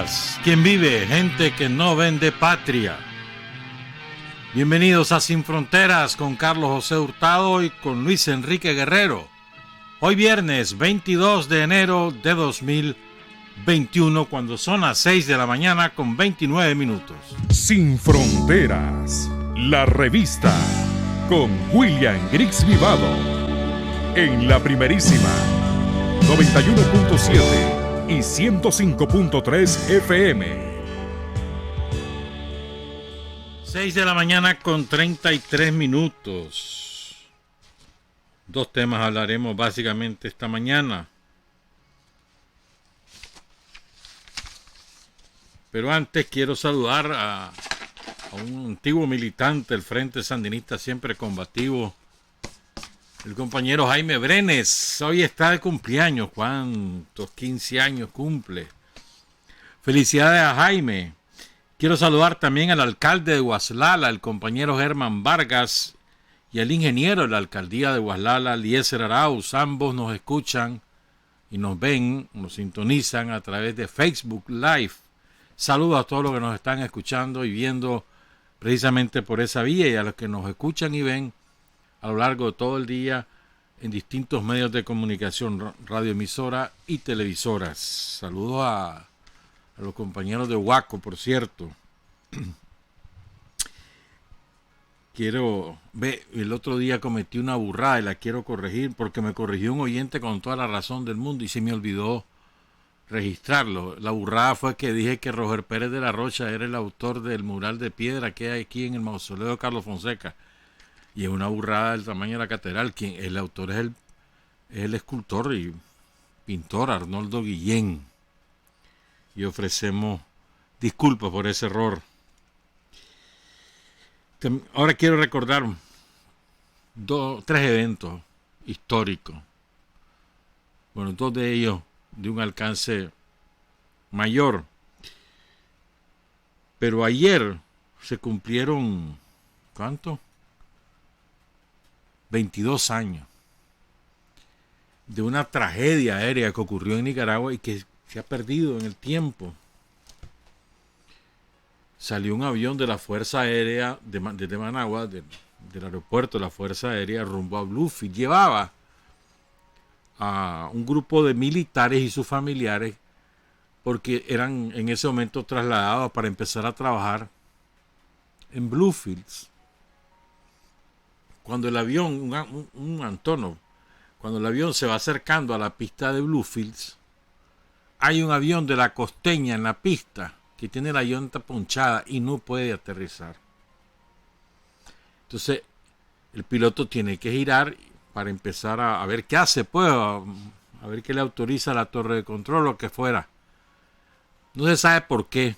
días, quien vive, gente que no vende patria. Bienvenidos a Sin Fronteras con Carlos José Hurtado y con Luis Enrique Guerrero. Hoy viernes 22 de enero de 2021, cuando son las 6 de la mañana con 29 minutos. Sin Fronteras, la revista con William Griggs Vivado en la primerísima 91.7 y 105.3 FM. 6 de la mañana con 33 minutos. Dos temas hablaremos básicamente esta mañana. Pero antes quiero saludar a un antiguo militante del Frente Sandinista, siempre combativo, el compañero Jaime Brenes. Hoy está de cumpleaños. ¿Cuántos 15 años cumple? Felicidades a Jaime. Quiero saludar también al alcalde de Guaslala, el compañero Germán Vargas, y al ingeniero de la alcaldía de Guaslala, Eliezer Arauz. Ambos nos escuchan y nos ven, nos sintonizan a través de Facebook Live. Saludos a todos los que nos están escuchando y viendo precisamente por esa vía, y a los que nos escuchan y ven a lo largo de todo el día en distintos medios de comunicación, radioemisora y televisoras. Saludos a los compañeros de Huaco, por cierto. El otro día cometí una burrada y la quiero corregir, porque me corrigió un oyente con toda la razón del mundo y se me olvidó registrarlo. La burrada fue que dije que Roger Pérez de la Rocha era el autor del mural de piedra que hay aquí en el mausoleo de Carlos Fonseca. Y es una burrada del tamaño de la catedral. Quien el autor es el escultor y pintor Arnoldo Guillén. Y ofrecemos disculpas por ese error. Ahora quiero recordar tres eventos históricos. Bueno, dos de ellos de un alcance mayor. Pero ayer se cumplieron, ¿cuánto? 22 años de una tragedia aérea que ocurrió en Nicaragua y que se ha perdido en el tiempo. Salió un avión de la Fuerza Aérea desde Managua, del aeropuerto de la Fuerza Aérea, rumbo a Bluefield. Llevaba a un grupo de militares y sus familiares, porque eran en ese momento trasladados para empezar a trabajar en Bluefields. Cuando el avión, un Antonov, cuando el avión se va acercando a la pista de Bluefields, hay un avión de la Costeña en la pista que tiene la llanta ponchada y no puede aterrizar. Entonces, el piloto tiene que girar para empezar a ver qué hace, pues, a ver qué le autoriza la torre de control o lo que fuera. No se sabe por qué,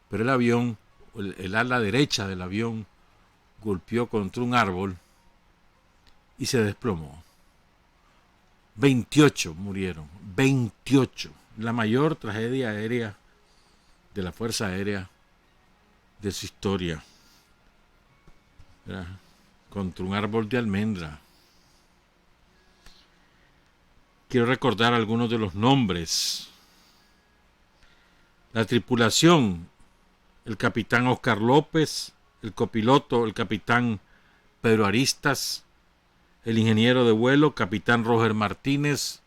pero el avión, el ala derecha del avión, golpeó contra un árbol y se desplomó. 28 murieron, 28. La mayor tragedia aérea de la Fuerza Aérea de su historia. ¿Verdad? Contra un árbol de almendra. Quiero recordar algunos de los nombres. La tripulación: el capitán Oscar López, el copiloto, el capitán Pedro Aristas, el ingeniero de vuelo, capitán Roger Martínez,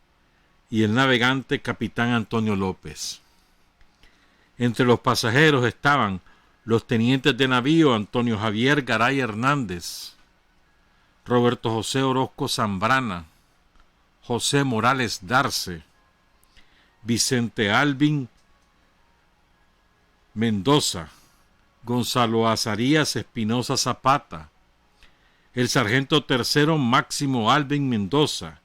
y el navegante, capitán Antonio López. Entre los pasajeros estaban los tenientes de navío Antonio Javier Garay Hernández, Roberto José Orozco Zambrana, José Morales Darce, Vicente Alvin Mendoza, Gonzalo Azarías Espinosa Zapata, el sargento tercero Máximo Alvin Mendoza,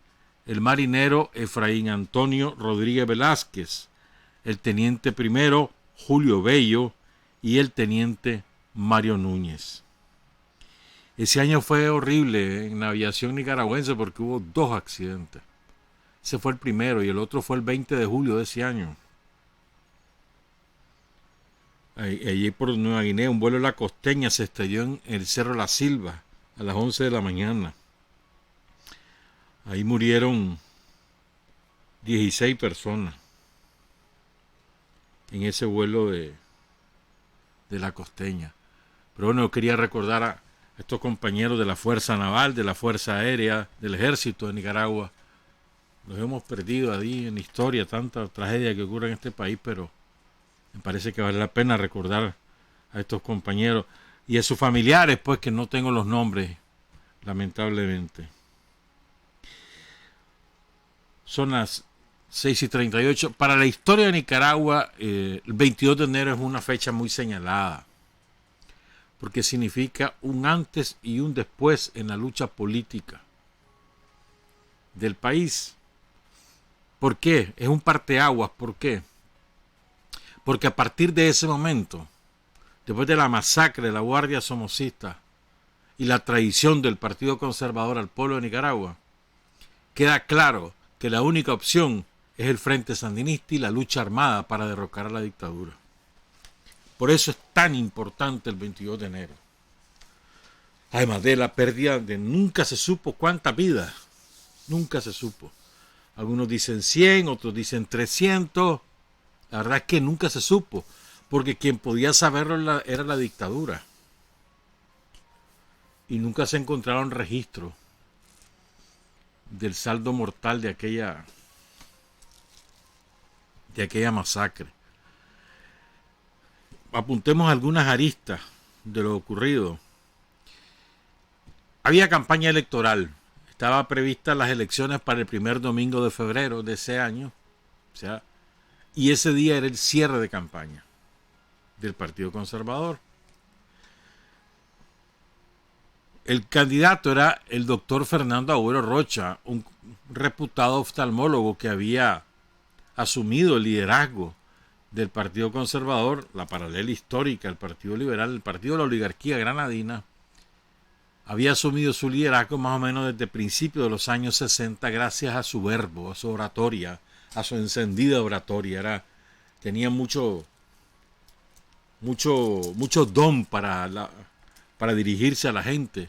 el marinero Efraín Antonio Rodríguez Velázquez, el teniente primero Julio Bello y el teniente Mario Núñez. Ese año fue horrible en la aviación nicaragüense porque hubo dos accidentes. Ese fue el primero y el otro fue el 20 de julio de ese año. Allí por Nueva Guinea, un vuelo de la Costeña se estrelló en el Cerro La Silva a las 11 de la mañana. Ahí murieron 16 personas. en ese vuelo de la Costeña. Pero bueno, yo quería recordar a estos compañeros de la Fuerza Naval, de la Fuerza Aérea, del Ejército de Nicaragua. Los hemos perdido ahí en la historia, tanta tragedia que ocurre en este país, pero me parece que vale la pena recordar a estos compañeros y a sus familiares, pues, que no tengo los nombres, lamentablemente. Son las 6:38. Para la historia de Nicaragua, el 22 de enero es una fecha muy señalada, porque significa un antes y un después en la lucha política del país. ¿Por qué? Es un parteaguas. ¿Por qué? Porque a partir de ese momento, después de la masacre de la Guardia Somocista y la traición del Partido Conservador al pueblo de Nicaragua, queda claro que la única opción es el Frente Sandinista y la lucha armada para derrocar a la dictadura. Por eso es tan importante el 22 de enero. Además de la pérdida de nunca se supo cuántas vidas. Nunca se supo. Algunos dicen 100, otros dicen 300. La verdad es que nunca se supo, porque quien podía saberlo era la dictadura. Y nunca se encontraron registros del saldo mortal de aquella masacre. Apuntemos algunas aristas de lo ocurrido. Había campaña electoral. Estaba prevista las elecciones para el primer domingo de febrero de ese año. Y ese día era el cierre de campaña del Partido Conservador. El candidato era el doctor Fernando Agüero Rocha, un reputado oftalmólogo que había asumido el liderazgo del Partido Conservador, la paralela histórica, el Partido Liberal, el Partido de la Oligarquía Granadina. Había asumido su liderazgo más o menos desde principios de los años 60 gracias a su verbo, a su oratoria, a su encendida oratoria. Tenía mucho don para dirigirse a la gente.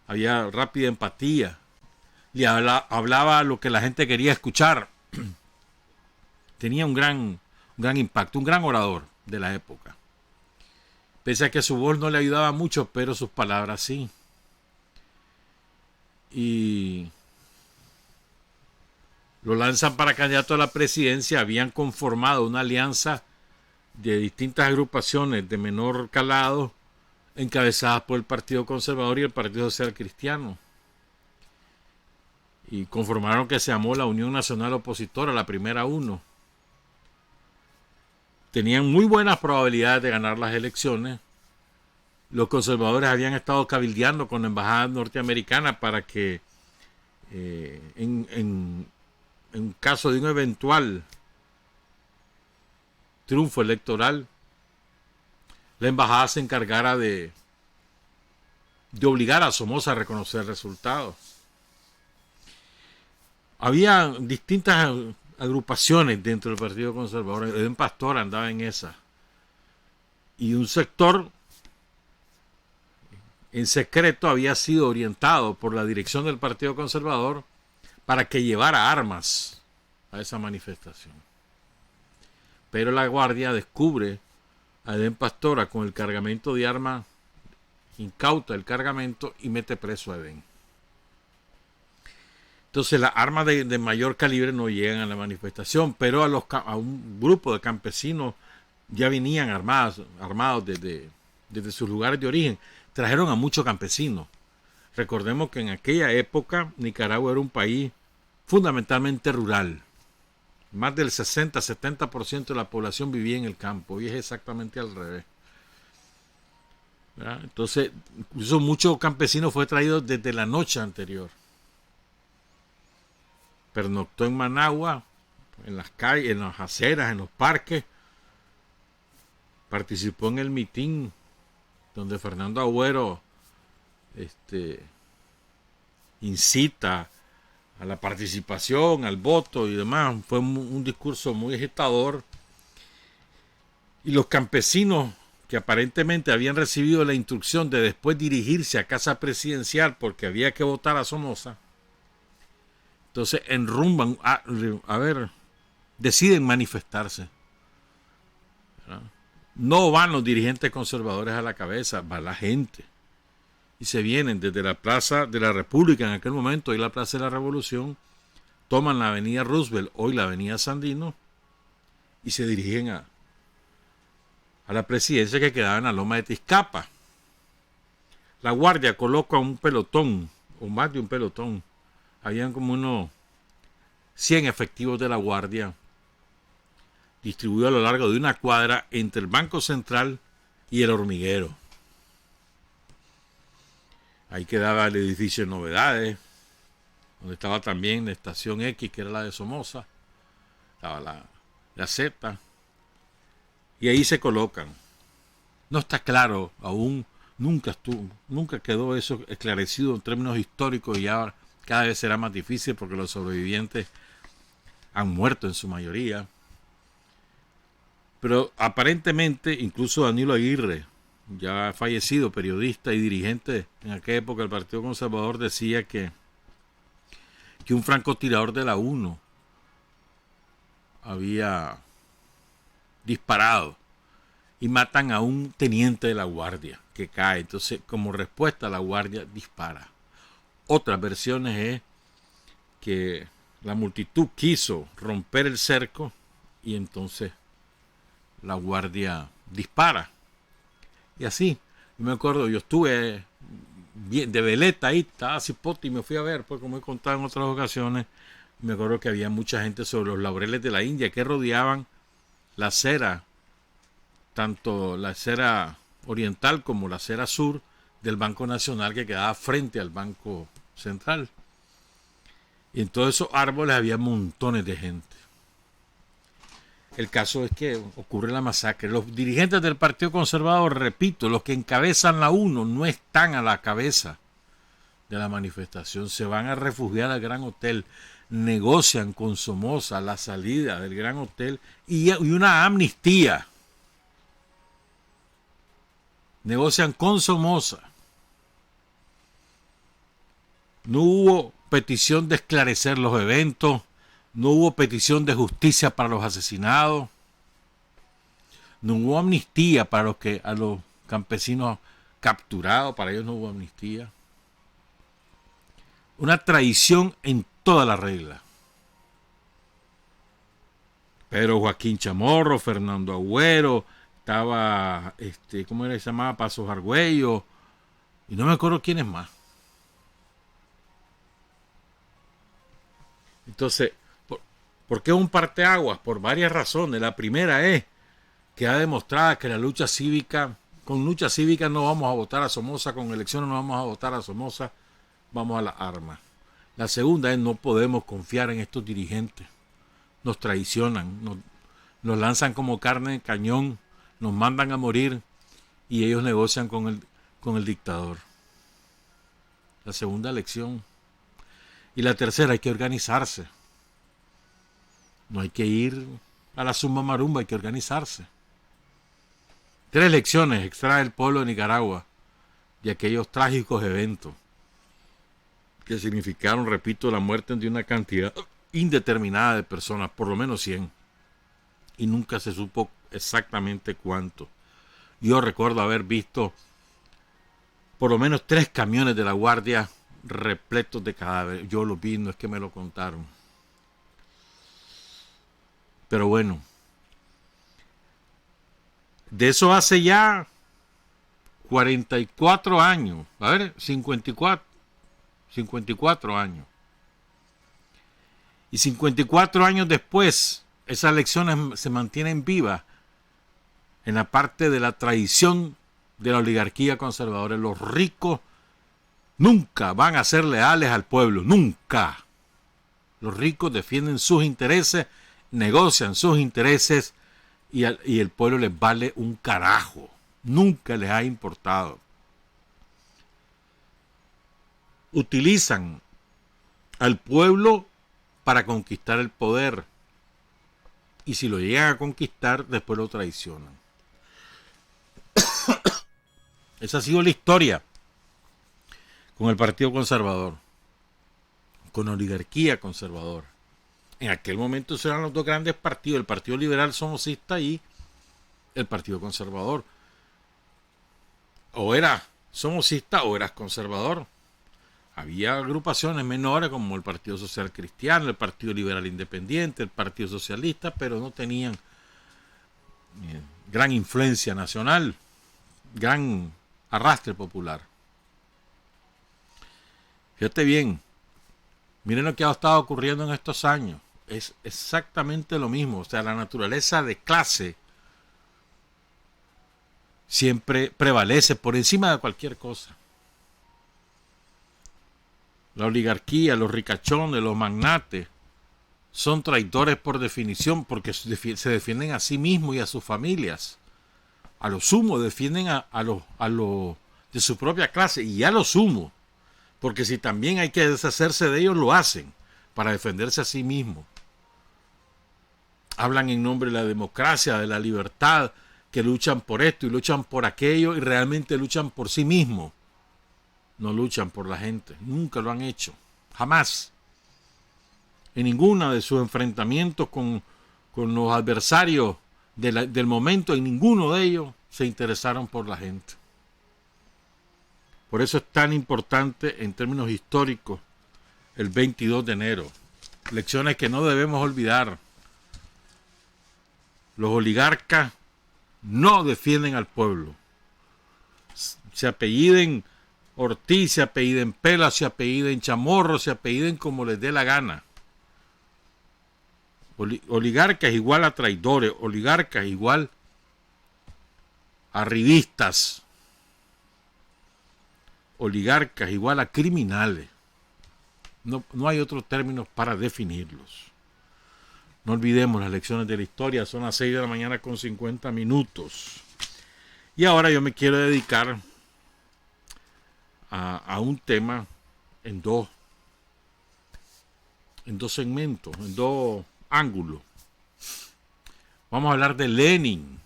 Había rápida empatía. Y hablaba lo que la gente quería escuchar. Tenía un gran impacto, un gran orador de la época. Pese a que su voz no le ayudaba mucho, pero sus palabras sí. Y lo lanzan para candidato a la presidencia. Habían conformado una alianza de distintas agrupaciones de menor calado, encabezadas por el Partido Conservador y el Partido Social Cristiano. Y conformaron que se llamó la Unión Nacional Opositora, la primera UNO. Tenían muy buenas probabilidades de ganar las elecciones. Los conservadores habían estado cabildeando con la embajada norteamericana para que en caso de un eventual triunfo electoral, la embajada se encargara de obligar a Somoza a reconocer resultados. Había distintas agrupaciones dentro del Partido Conservador. Edén Pastor andaba en esa. Y un sector en secreto había sido orientado por la dirección del Partido Conservador para que llevara armas a esa manifestación. Pero la Guardia descubre a Edén Pastora con el cargamento de armas, incauta el cargamento y mete preso a Edén. Entonces las armas de mayor calibre no llegan a la manifestación, pero a un grupo de campesinos ya venían armados desde sus lugares de origen. Trajeron a muchos campesinos. Recordemos que en aquella época Nicaragua era un país fundamentalmente rural. Más del 60-70% de la población vivía en el campo. Hoy es exactamente al revés. ¿Verdad? Entonces, incluso muchos campesinos fue traído desde la noche anterior. Pernoctó en Managua, en las calles, en las aceras, en los parques. Participó en el mitin donde Fernando Agüero incita a la participación, al voto y demás. Fue un discurso muy agitador. Y los campesinos que aparentemente habían recibido la instrucción de después dirigirse a casa presidencial porque había que votar a Somoza, entonces enrumban, deciden manifestarse. ¿verdad? No van los dirigentes conservadores a la cabeza, va la gente. Y se vienen desde la Plaza de la República en aquel momento, hoy la Plaza de la Revolución, toman la Avenida Roosevelt, hoy la Avenida Sandino, y se dirigen a la presidencia que quedaba en la Loma de Tizcapa. La Guardia coloca un pelotón, o más de un pelotón. Habían como unos 100 efectivos de la Guardia distribuidos a lo largo de una cuadra entre el Banco Central y el Hormiguero. Ahí quedaba el edificio de Novedades, donde estaba también la estación X, que era la de Somoza, estaba la Z, y ahí se colocan. No está claro aún, nunca quedó eso esclarecido en términos históricos, y ya cada vez será más difícil porque los sobrevivientes han muerto en su mayoría. Pero aparentemente, incluso Danilo Aguirre, ya fallecido, periodista y dirigente en aquella época del Partido Conservador, decía que un francotirador de la UNO había disparado y matan a un teniente de la Guardia que cae. Entonces, como respuesta, la Guardia dispara. Otras versiones es que la multitud quiso romper el cerco y entonces la Guardia dispara. Y así, yo me acuerdo, yo estuve bien de veleta ahí, estaba cipote y me fui a ver, pues como he contado en otras ocasiones, me acuerdo que había mucha gente sobre los laureles de la India que rodeaban la acera, tanto la acera oriental como la acera sur del Banco Nacional, que quedaba frente al Banco Central. Y en todos esos árboles había montones de gente. El caso es que ocurre la masacre. Los dirigentes del Partido Conservador, repito, los que encabezan la UNO, no están a la cabeza de la manifestación. Se van a refugiar al Gran Hotel, negocian con Somoza la salida del Gran Hotel y una amnistía. Negocian con Somoza. No hubo petición de esclarecer los eventos. No hubo petición de justicia para los asesinados. No hubo amnistía para a los campesinos capturados. Para ellos no hubo amnistía. Una traición en toda la regla. Pero Joaquín Chamorro, Fernando Agüero, estaba, ¿cómo era que se llamaba? Pasos Argüello, y no me acuerdo quién es más. Entonces, ¿por qué un parteaguas? Por varias razones. La primera es que ha demostrado que con lucha cívica no vamos a votar a Somoza, con elecciones no vamos a votar a Somoza, vamos a las armas. La segunda es no podemos confiar en estos dirigentes. Nos traicionan, nos lanzan como carne de cañón, nos mandan a morir y ellos negocian con el dictador. La segunda lección. Y la tercera, hay que organizarse. No hay que ir a la zumba marumba, hay que organizarse. 3 lecciones extrae el pueblo de Nicaragua de aquellos trágicos eventos que significaron, repito, la muerte de una cantidad indeterminada de personas, por lo menos 100. Y nunca se supo exactamente cuánto. Yo recuerdo haber visto por lo menos 3 camiones de la Guardia repletos de cadáveres. Yo los vi, no es que me lo contaron. Pero bueno, de eso hace ya 44 años, a ver, 54 años. Y 54 años después, esas lecciones se mantienen vivas en la parte de la tradición de la oligarquía conservadora. Los ricos nunca van a ser leales al pueblo, nunca. Los ricos defienden sus intereses, negocian sus intereses y el pueblo les vale un carajo. Nunca les ha importado. Utilizan al pueblo para conquistar el poder. Y si lo llegan a conquistar, después lo traicionan. Esa ha sido la historia con el Partido Conservador, con la oligarquía conservadora. En aquel momento eran los 2 grandes partidos, el Partido Liberal Somocista y el Partido Conservador. O eras somocista o eras conservador. Había agrupaciones menores como el Partido Social Cristiano, el Partido Liberal Independiente, el Partido Socialista, pero no tenían gran influencia nacional, gran arrastre popular. Fíjate bien, miren lo que ha estado ocurriendo en estos años. Es exactamente lo mismo. O sea, la naturaleza de clase siempre prevalece por encima de cualquier cosa. La oligarquía, los ricachones, los magnates son traidores por definición porque se defienden a sí mismos y a sus familias. A lo sumo defienden a los de su propia clase y a lo sumo, porque si también hay que deshacerse de ellos, lo hacen para defenderse a sí mismos. Hablan en nombre de la democracia, de la libertad, que luchan por esto y luchan por aquello y realmente luchan por sí mismos. No luchan por la gente, nunca lo han hecho, jamás. En ninguno de sus enfrentamientos con los adversarios del momento, en ninguno de ellos se interesaron por la gente. Por eso es tan importante en términos históricos el 22 de enero. Lecciones que no debemos olvidar. Los oligarcas no defienden al pueblo. Se apelliden Ortiz, se apelliden Pela, se apelliden Chamorro, se apelliden como les dé la gana. Oligarcas igual a traidores, oligarcas igual a arribistas, oligarcas igual a criminales. No hay otro término para definirlos. No olvidemos las lecciones de la historia. Son las 6 de la mañana con 50 minutos. Y ahora yo me quiero dedicar a un tema en dos segmentos, en dos ángulos. Vamos a hablar de Lenin,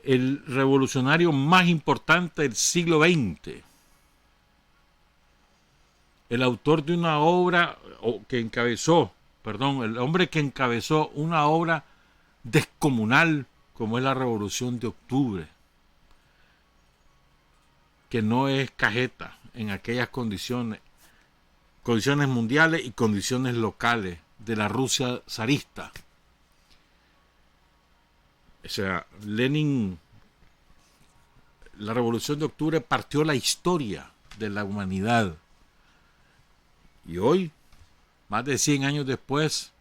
el revolucionario más importante del siglo XX, el autor de una obra el hombre que encabezó una obra descomunal como es la Revolución de Octubre, que no es cajeta en aquellas condiciones mundiales y condiciones locales de la Rusia zarista. O sea, Lenin, la Revolución de Octubre partió la historia de la humanidad. Y hoy, más de 100 años después,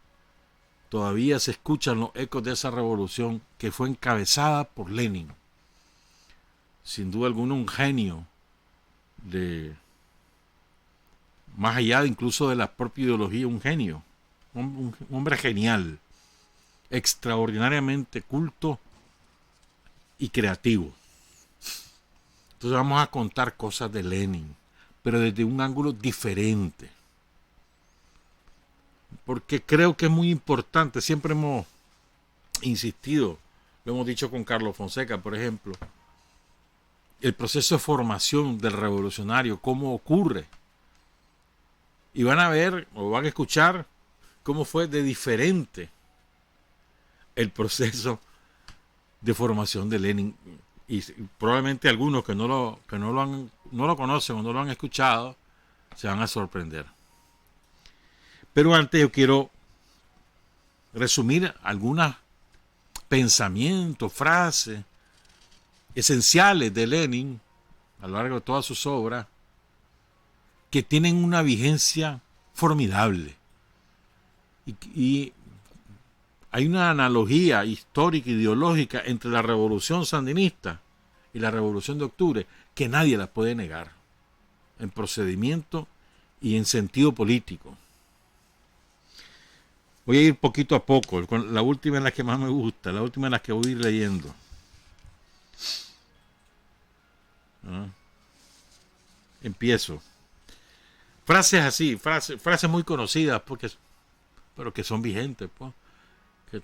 todavía se escuchan los ecos de esa revolución que fue encabezada por Lenin. Sin duda alguna un genio, más allá de incluso de la propia ideología, un genio, un hombre genial, extraordinariamente culto y creativo. Entonces vamos a contar cosas de Lenin, pero desde un ángulo diferente, porque creo que es muy importante. Siempre hemos insistido, lo hemos dicho con Carlos Fonseca, por ejemplo, el proceso de formación del revolucionario, cómo ocurre. Y van a ver o van a escuchar cómo fue de diferente el proceso de formación de Lenin. Y probablemente algunos que no lo conocen o no lo han escuchado se van a sorprender. Pero antes yo quiero resumir algunos pensamientos, frases esenciales de Lenin a lo largo de todas sus obras, que tienen una vigencia formidable. Y hay una analogía histórica e ideológica entre la revolución sandinista y la revolución de octubre que nadie la puede negar en procedimiento y en sentido político. Voy a ir poquito a poco. La última es la que más me gusta, la última es la que voy a ir leyendo. Empiezo. Frases así, frases muy conocidas, pero que son vigentes, pues, que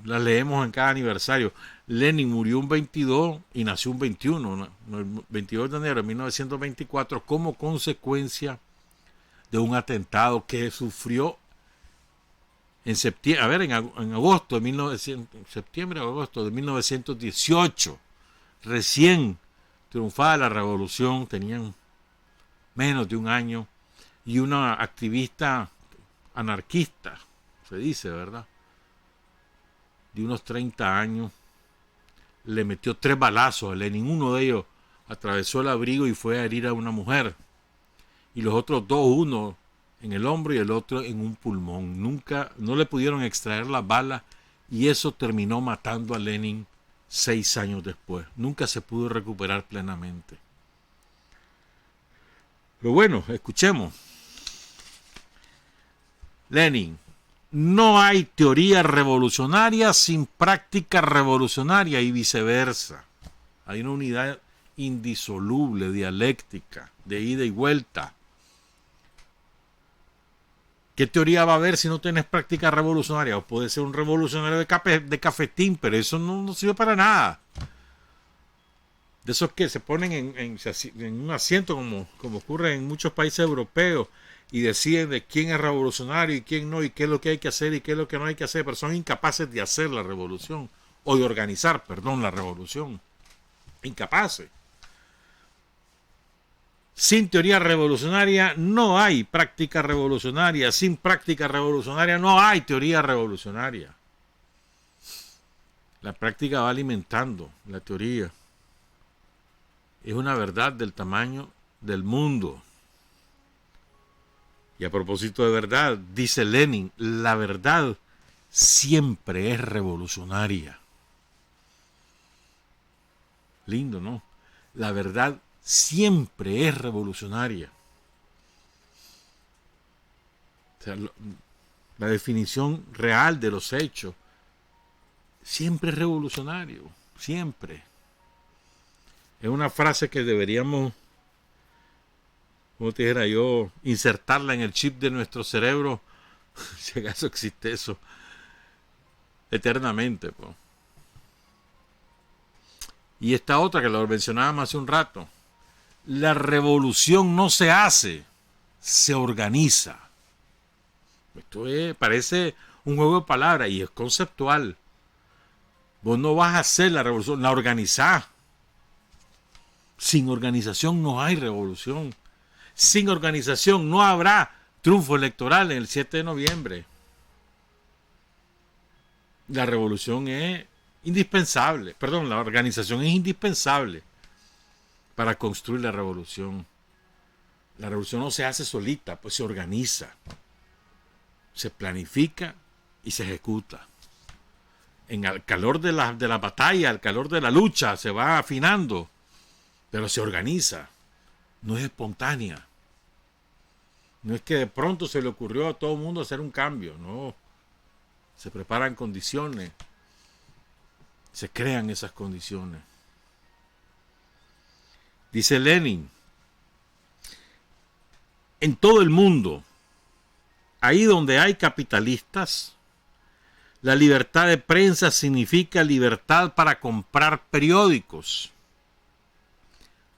las leemos en cada aniversario. Lenin murió un 22 y nació un 21, ¿no? El 22 de enero de 1924, como consecuencia de un atentado que sufrió en septiembre, a ver, en agosto de 1900, septiembre o agosto de 1918, recién triunfada la revolución, tenían menos de un año, y una activista anarquista, se dice, ¿verdad?, de unos 30 años, le metió 3 balazos a Lenin. Uno de ellos atravesó el abrigo y fue a herir a una mujer, y los otros dos, uno en el hombro y el otro en un pulmón. No le pudieron extraer las balas, y eso terminó matando a Lenin 6 años después. Nunca se pudo recuperar plenamente. Pero bueno, escuchemos. Lenin: no hay teoría revolucionaria sin práctica revolucionaria, y viceversa. Hay una unidad indisoluble, dialéctica, de ida y vuelta. ¿Qué teoría va a haber si no tienes práctica revolucionaria? O puede ser un revolucionario de cafetín, pero eso no sirve para nada. De esos que se ponen en un asiento, como ocurre en muchos países europeos, y deciden de quién es revolucionario y quién no, y qué es lo que hay que hacer y qué es lo que no hay que hacer, pero son incapaces de hacer la revolución, o de organizar, la revolución. Incapaces. Sin teoría revolucionaria no hay práctica revolucionaria. Sin práctica revolucionaria no hay teoría revolucionaria. La práctica va alimentando la teoría. Es una verdad del tamaño del mundo. Y a propósito de verdad, dice Lenin, la verdad siempre es revolucionaria. Lindo, ¿no? La verdad siempre es revolucionaria. O sea, la definición real de los hechos siempre es revolucionario, siempre. Es una frase que deberíamos, como te dijera yo, insertarla en el chip de nuestro cerebro, si acaso existe eso, eternamente. Pues. Y esta otra que lo mencionábamos hace un rato: la revolución no se hace, se organiza. Esto parece un juego de palabras y es conceptual. Vos no vas a hacer la revolución, la organizás. Sin organización no hay revolución. Sin organización no habrá triunfo electoral en el 7 de noviembre. La revolución es indispensable. Perdón, la organización es indispensable para construir la revolución. La revolución no se hace solita, pues se organiza, se planifica y se ejecuta. En el calor de la batalla, al calor de la lucha, se va afinando, pero se organiza. No es espontánea. No es que de pronto se le ocurrió a todo el mundo hacer un cambio, no. Se preparan condiciones, se crean esas condiciones. Dice Lenin, en todo el mundo, ahí donde hay capitalistas, la libertad de prensa significa libertad para comprar periódicos,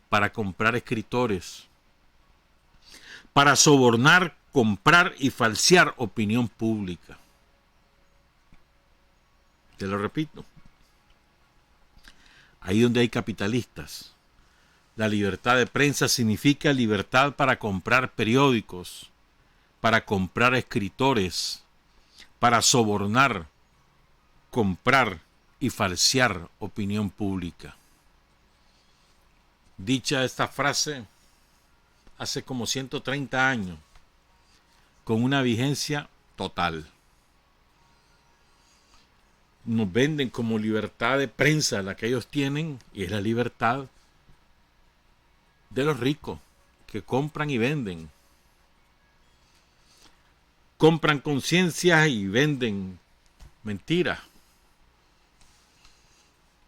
para comprar escritores, para sobornar, comprar y falsear opinión pública. Te lo repito. Ahí donde hay capitalistas, la libertad de prensa significa libertad para comprar periódicos, para comprar escritores, para sobornar, comprar y falsear opinión pública. Dicha esta frase hace como 130 años, con una vigencia total. Nos venden como libertad de prensa la que ellos tienen, y es la libertad de los ricos que compran y venden. Compran conciencias y venden mentiras.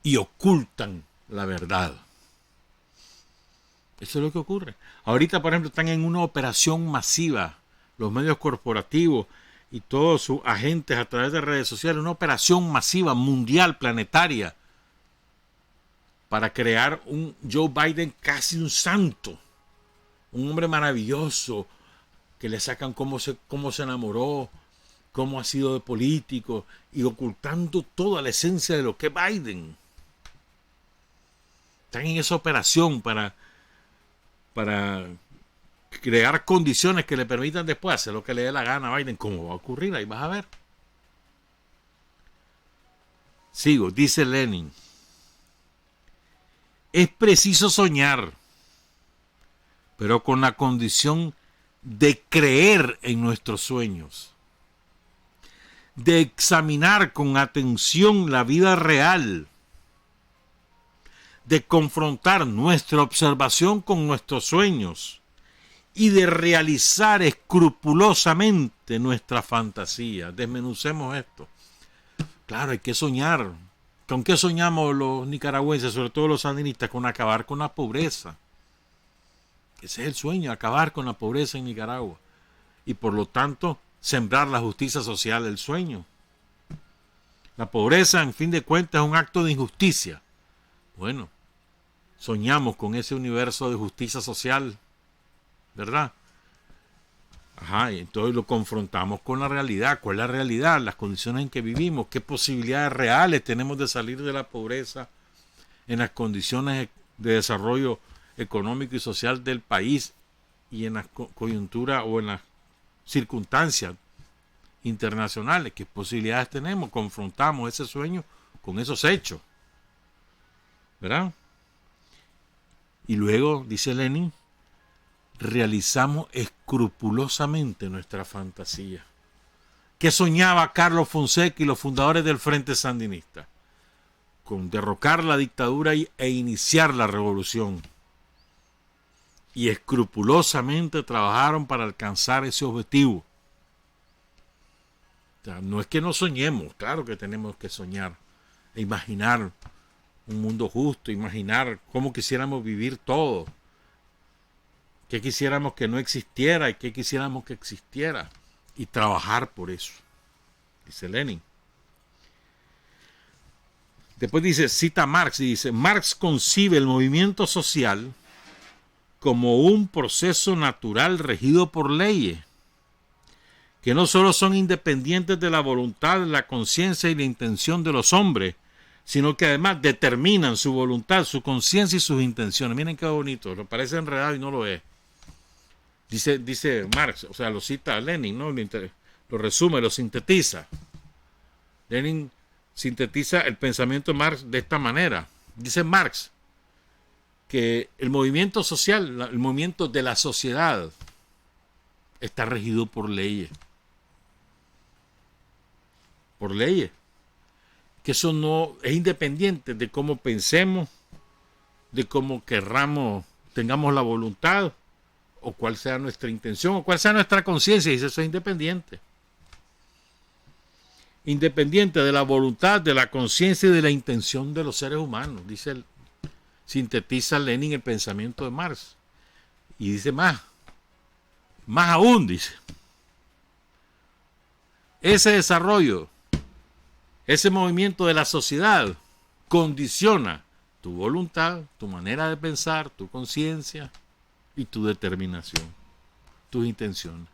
Y ocultan la verdad. Eso es lo que ocurre. Ahorita, por ejemplo, están en una operación masiva, los medios corporativos y todos sus agentes a través de redes sociales, una operación masiva, mundial, planetaria, para crear un Joe Biden casi un santo, un hombre maravilloso, que le sacan cómo se enamoró, cómo ha sido de político y ocultando toda la esencia de lo que es Biden. Están en esa operación para crear condiciones que le permitan después hacer lo que le dé la gana a Biden. ¿Cómo va a ocurrir? Ahí vas a ver. Sigo, dice Lenin. Es preciso soñar, pero con la condición de creer en nuestros sueños, de examinar con atención la vida real, de confrontar nuestra observación con nuestros sueños y de realizar escrupulosamente nuestra fantasía. Desmenucemos esto. Claro, hay que soñar. ¿Con qué soñamos los nicaragüenses, sobre todo los sandinistas? Con acabar con la pobreza. Ese es el sueño, acabar con la pobreza en Nicaragua. Y por lo tanto, sembrar la justicia social, el sueño. La pobreza, en fin de cuentas, es un acto de injusticia. Bueno, soñamos con ese universo de justicia social, ¿verdad? Ajá, y entonces lo confrontamos con la realidad. ¿Cuál es la realidad? Las condiciones en que vivimos. ¿Qué posibilidades reales tenemos de salir de la pobreza en las condiciones de desarrollo económico y social del país y en la coyuntura o en las circunstancias internacionales? ¿Qué posibilidades tenemos? Confrontamos ese sueño con esos hechos, ¿verdad? Y luego, dice Lenin, realizamos escrupulosamente nuestra fantasía. ¿Qué soñaba Carlos Fonseca y los fundadores del Frente Sandinista? Con derrocar la dictadura e iniciar la revolución. Y escrupulosamente trabajaron para alcanzar ese objetivo. O sea, no es que no soñemos, claro que tenemos que soñar e imaginar un mundo justo, imaginar cómo quisiéramos vivir todo, qué quisiéramos que no existiera y qué quisiéramos que existiera, y trabajar por eso, dice Lenin. Después dice, cita a Marx y dice, Marx concibe el movimiento social como un proceso natural regido por leyes, que no solo son independientes de la voluntad, la conciencia y la intención de los hombres, sino que además determinan su voluntad, su conciencia y sus intenciones. Miren qué bonito, lo parece enredado y no lo es. Dice Marx, o sea, lo cita Lenin, ¿no? Lo resume, lo sintetiza. Lenin sintetiza el pensamiento de Marx de esta manera. Dice Marx que el movimiento social, el movimiento de la sociedad, está regido por leyes. Por leyes. Que eso no es independiente de cómo pensemos, de cómo querramos, tengamos la voluntad, o cuál sea nuestra intención, o cuál sea nuestra conciencia. Dice, eso es independiente. Independiente de la voluntad, de la conciencia y de la intención de los seres humanos. Dice, sintetiza Lenin el pensamiento de Marx. Y dice más aún, dice. Ese desarrollo, ese movimiento de la sociedad condiciona tu voluntad, tu manera de pensar, tu conciencia y tu determinación, tus intenciones.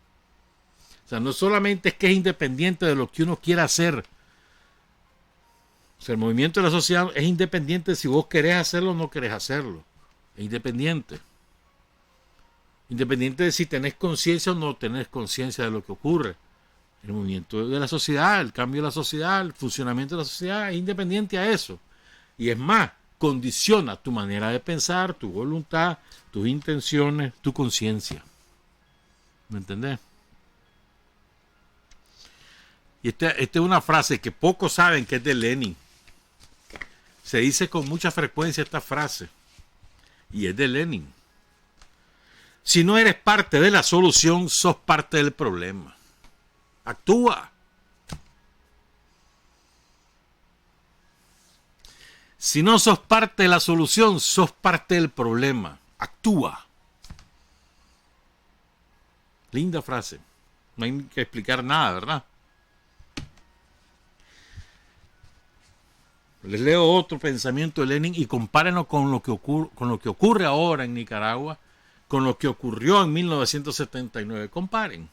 O sea, no solamente es que es independiente de lo que uno quiera hacer. O sea, el movimiento de la sociedad es independiente de si vos querés hacerlo o no querés hacerlo. Es independiente. Independiente de si tenés conciencia o no tenés conciencia de lo que ocurre. El movimiento de la sociedad, el cambio de la sociedad, el funcionamiento de la sociedad es independiente a eso. Y es más, condiciona tu manera de pensar, tu voluntad, tus intenciones, tu conciencia. ¿Me entendés? Y esta es una frase que pocos saben que es de Lenin. Se dice con mucha frecuencia esta frase. Y es de Lenin. Si no eres parte de la solución, sos parte del problema. Actúa. Si no sos parte de la solución, sos parte del problema. Actúa. Linda frase. No hay que explicar nada, ¿verdad? Les leo otro pensamiento de Lenin y compárenlo con lo que ocurre ahora en Nicaragua, con lo que ocurrió en 1979. Comparen.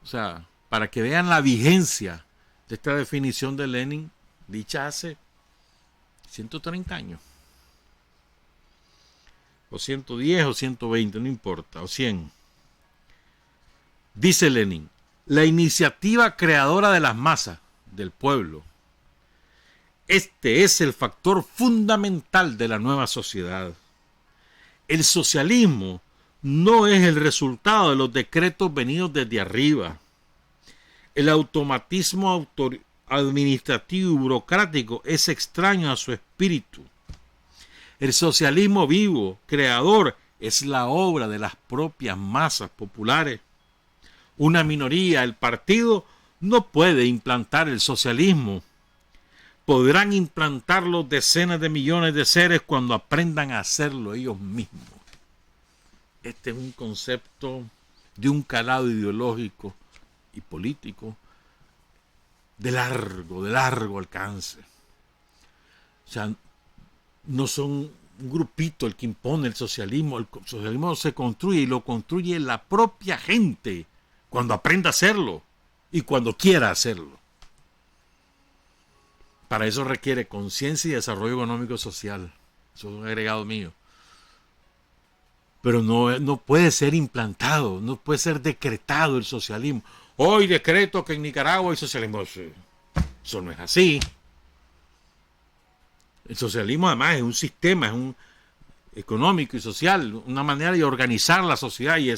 O sea, para que vean la vigencia de esta definición de Lenin, dicha hace 130 años. O 110 o 120, no importa, o 100. Dice Lenin, la iniciativa creadora de las masas, del pueblo, este es el factor fundamental de la nueva sociedad. El socialismo no es el resultado de los decretos venidos desde arriba. El automatismo administrativo y burocrático es extraño a su espíritu. El socialismo vivo, creador, es la obra de las propias masas populares. Una minoría, el partido, no puede implantar el socialismo. Podrán implantarlo decenas de millones de seres cuando aprendan a hacerlo ellos mismos. Este es un concepto de un calado ideológico y político de largo alcance. O sea, no son un grupito el que impone el socialismo se construye y lo construye la propia gente cuando aprenda a hacerlo y cuando quiera hacerlo. Para eso requiere conciencia y desarrollo económico y social. Eso es un agregado mío. Pero no puede ser implantado, no puede ser decretado el socialismo. Hoy decreto que en Nicaragua hay socialismo. Eso no es así. El socialismo además es un sistema, es un económico y social, una manera de organizar la sociedad y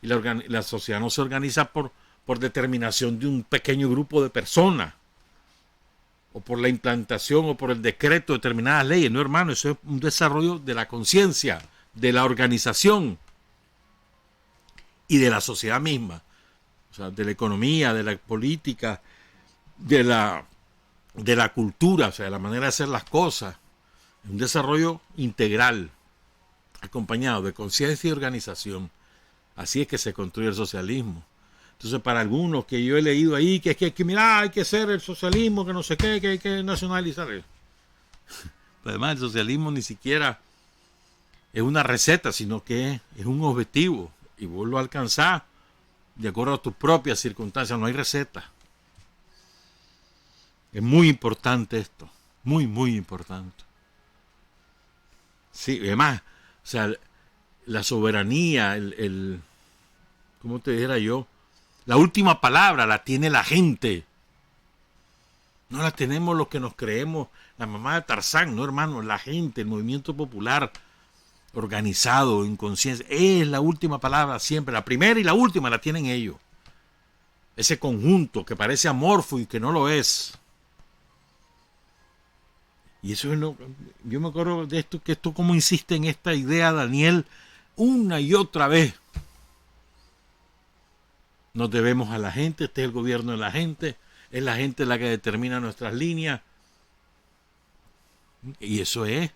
la sociedad no se organiza por determinación de un pequeño grupo de personas o por la implantación o por el decreto de determinadas leyes. No, hermano, eso es un desarrollo de la conciencia, de la organización y de la sociedad misma, o sea, de la economía, de la política, de la cultura, o sea, de la manera de hacer las cosas. Un desarrollo integral, acompañado de conciencia y organización. Así es que se construye el socialismo. Entonces, para algunos que yo he leído ahí, que hay que hacer el socialismo, que no sé qué, que hay que nacionalizar. Además, el socialismo ni siquiera es una receta, sino que es un objetivo. Y vos lo alcanzás de acuerdo a tus propias circunstancias. No hay receta. Es muy importante esto. Muy, muy importante. Sí, además, o sea, la soberanía, ¿cómo te dijera yo? La última palabra la tiene la gente. No la tenemos los que nos creemos la mamá de Tarzán, no, hermano, la gente, el movimiento popular organizado, en conciencia, es la última palabra siempre. La primera y la última la tienen ellos. Ese conjunto que parece amorfo y que no lo es. Y eso es yo me acuerdo de esto, que esto como insiste en esta idea Daniel una y otra vez. Nos debemos a la gente, este es el gobierno de la gente, es la gente la que determina nuestras líneas. Y eso es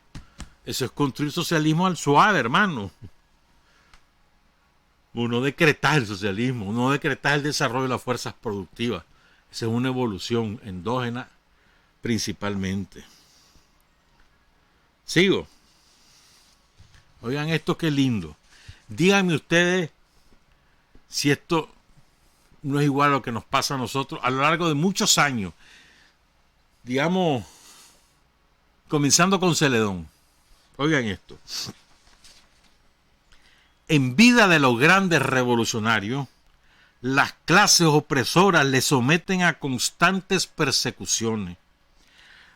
construir socialismo al suave, hermano. Uno decretar el socialismo, uno decretar el desarrollo de las fuerzas productivas. Esa es una evolución endógena principalmente. Sigo. Oigan esto, qué lindo. Díganme ustedes si esto no es igual a lo que nos pasa a nosotros a lo largo de muchos años. Digamos, comenzando con Celedón. Oigan esto. En vida de los grandes revolucionarios, las clases opresoras le someten a constantes persecuciones.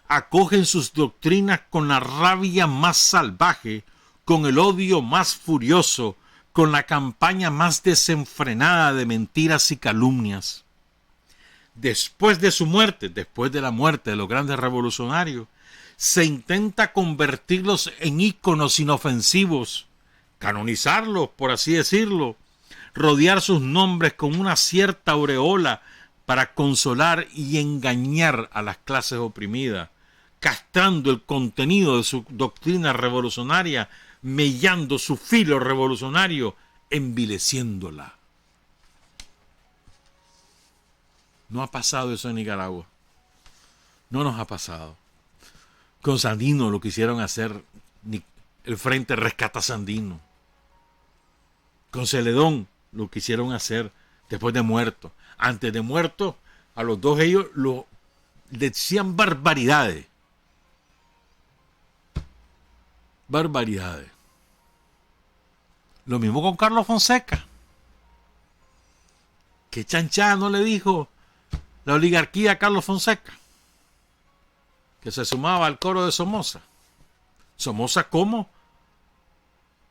Acogen sus doctrinas con la rabia más salvaje, con el odio más furioso, con la campaña más desenfrenada de mentiras y calumnias. Después de su muerte, después de la muerte de los grandes revolucionarios, se intenta convertirlos en íconos inofensivos, canonizarlos, por así decirlo, rodear sus nombres con una cierta aureola para consolar y engañar a las clases oprimidas, castrando el contenido de su doctrina revolucionaria, mellando su filo revolucionario, envileciéndola. No ha pasado eso en Nicaragua. No nos ha pasado. Con Sandino lo quisieron hacer, el Frente Rescata Sandino. Con Celedón lo quisieron hacer después de muerto. Antes de muerto, a los dos ellos decían barbaridades. Barbaridades. Lo mismo con Carlos Fonseca. ¿Qué chanchada no le dijo la oligarquía a Carlos Fonseca? Que se sumaba al coro de Somoza. Somoza como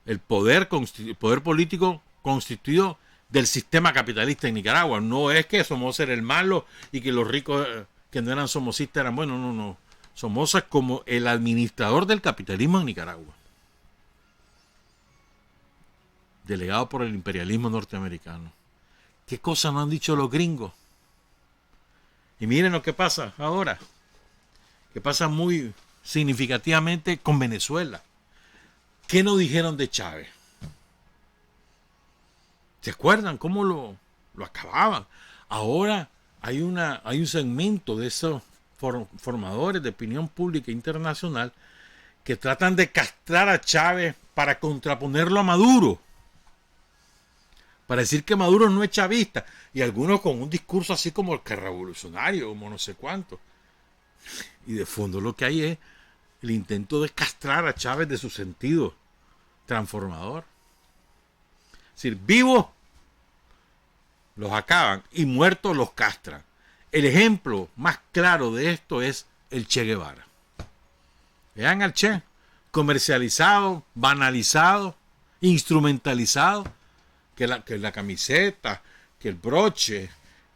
el poder político constituido del sistema capitalista en Nicaragua. No es que Somoza era el malo y que los ricos que no eran somocistas eran buenos. No. Somoza como el administrador del capitalismo en Nicaragua. Delegado por el imperialismo norteamericano. ¿Qué cosas no han dicho los gringos? Y miren lo que pasa ahora. Que pasa muy significativamente con Venezuela. ¿Qué no dijeron de Chávez? ¿Se acuerdan cómo lo acababan? Ahora hay un segmento de esos formadores de opinión pública internacional que tratan de castrar a Chávez para contraponerlo a Maduro. Para decir que Maduro no es chavista. Y algunos con un discurso así como el que revolucionario, como no sé cuánto. Y de fondo lo que hay es el intento de castrar a Chávez de su sentido transformador. Es decir, vivos los acaban y muertos los castran. El ejemplo más claro de esto es el Che Guevara. Vean al Che, comercializado, banalizado, instrumentalizado, que la camiseta, que el broche,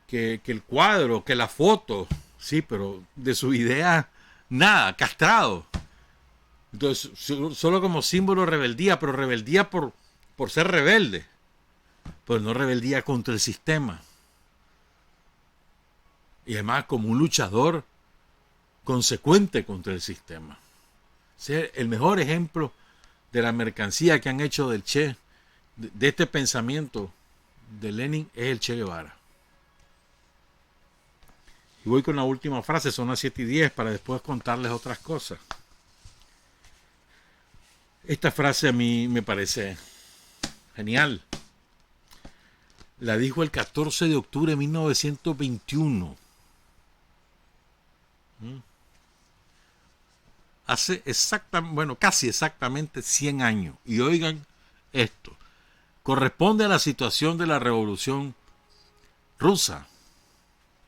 que el cuadro, que la foto, sí, pero de su idea nada, castrado. Entonces, solo como símbolo de rebeldía, pero rebeldía por ser rebelde, pues no rebeldía contra el sistema. Y además como un luchador consecuente contra el sistema. El mejor ejemplo de la mercancía que han hecho del Che, de este pensamiento de Lenin, es el Che Guevara. Y voy con la última frase, son las 7:10, para después contarles otras cosas. Esta frase a mí me parece genial. La dijo el 14 de octubre de 1921. Hace casi exactamente 100 años. Y oigan esto. Corresponde a la situación de la Revolución Rusa.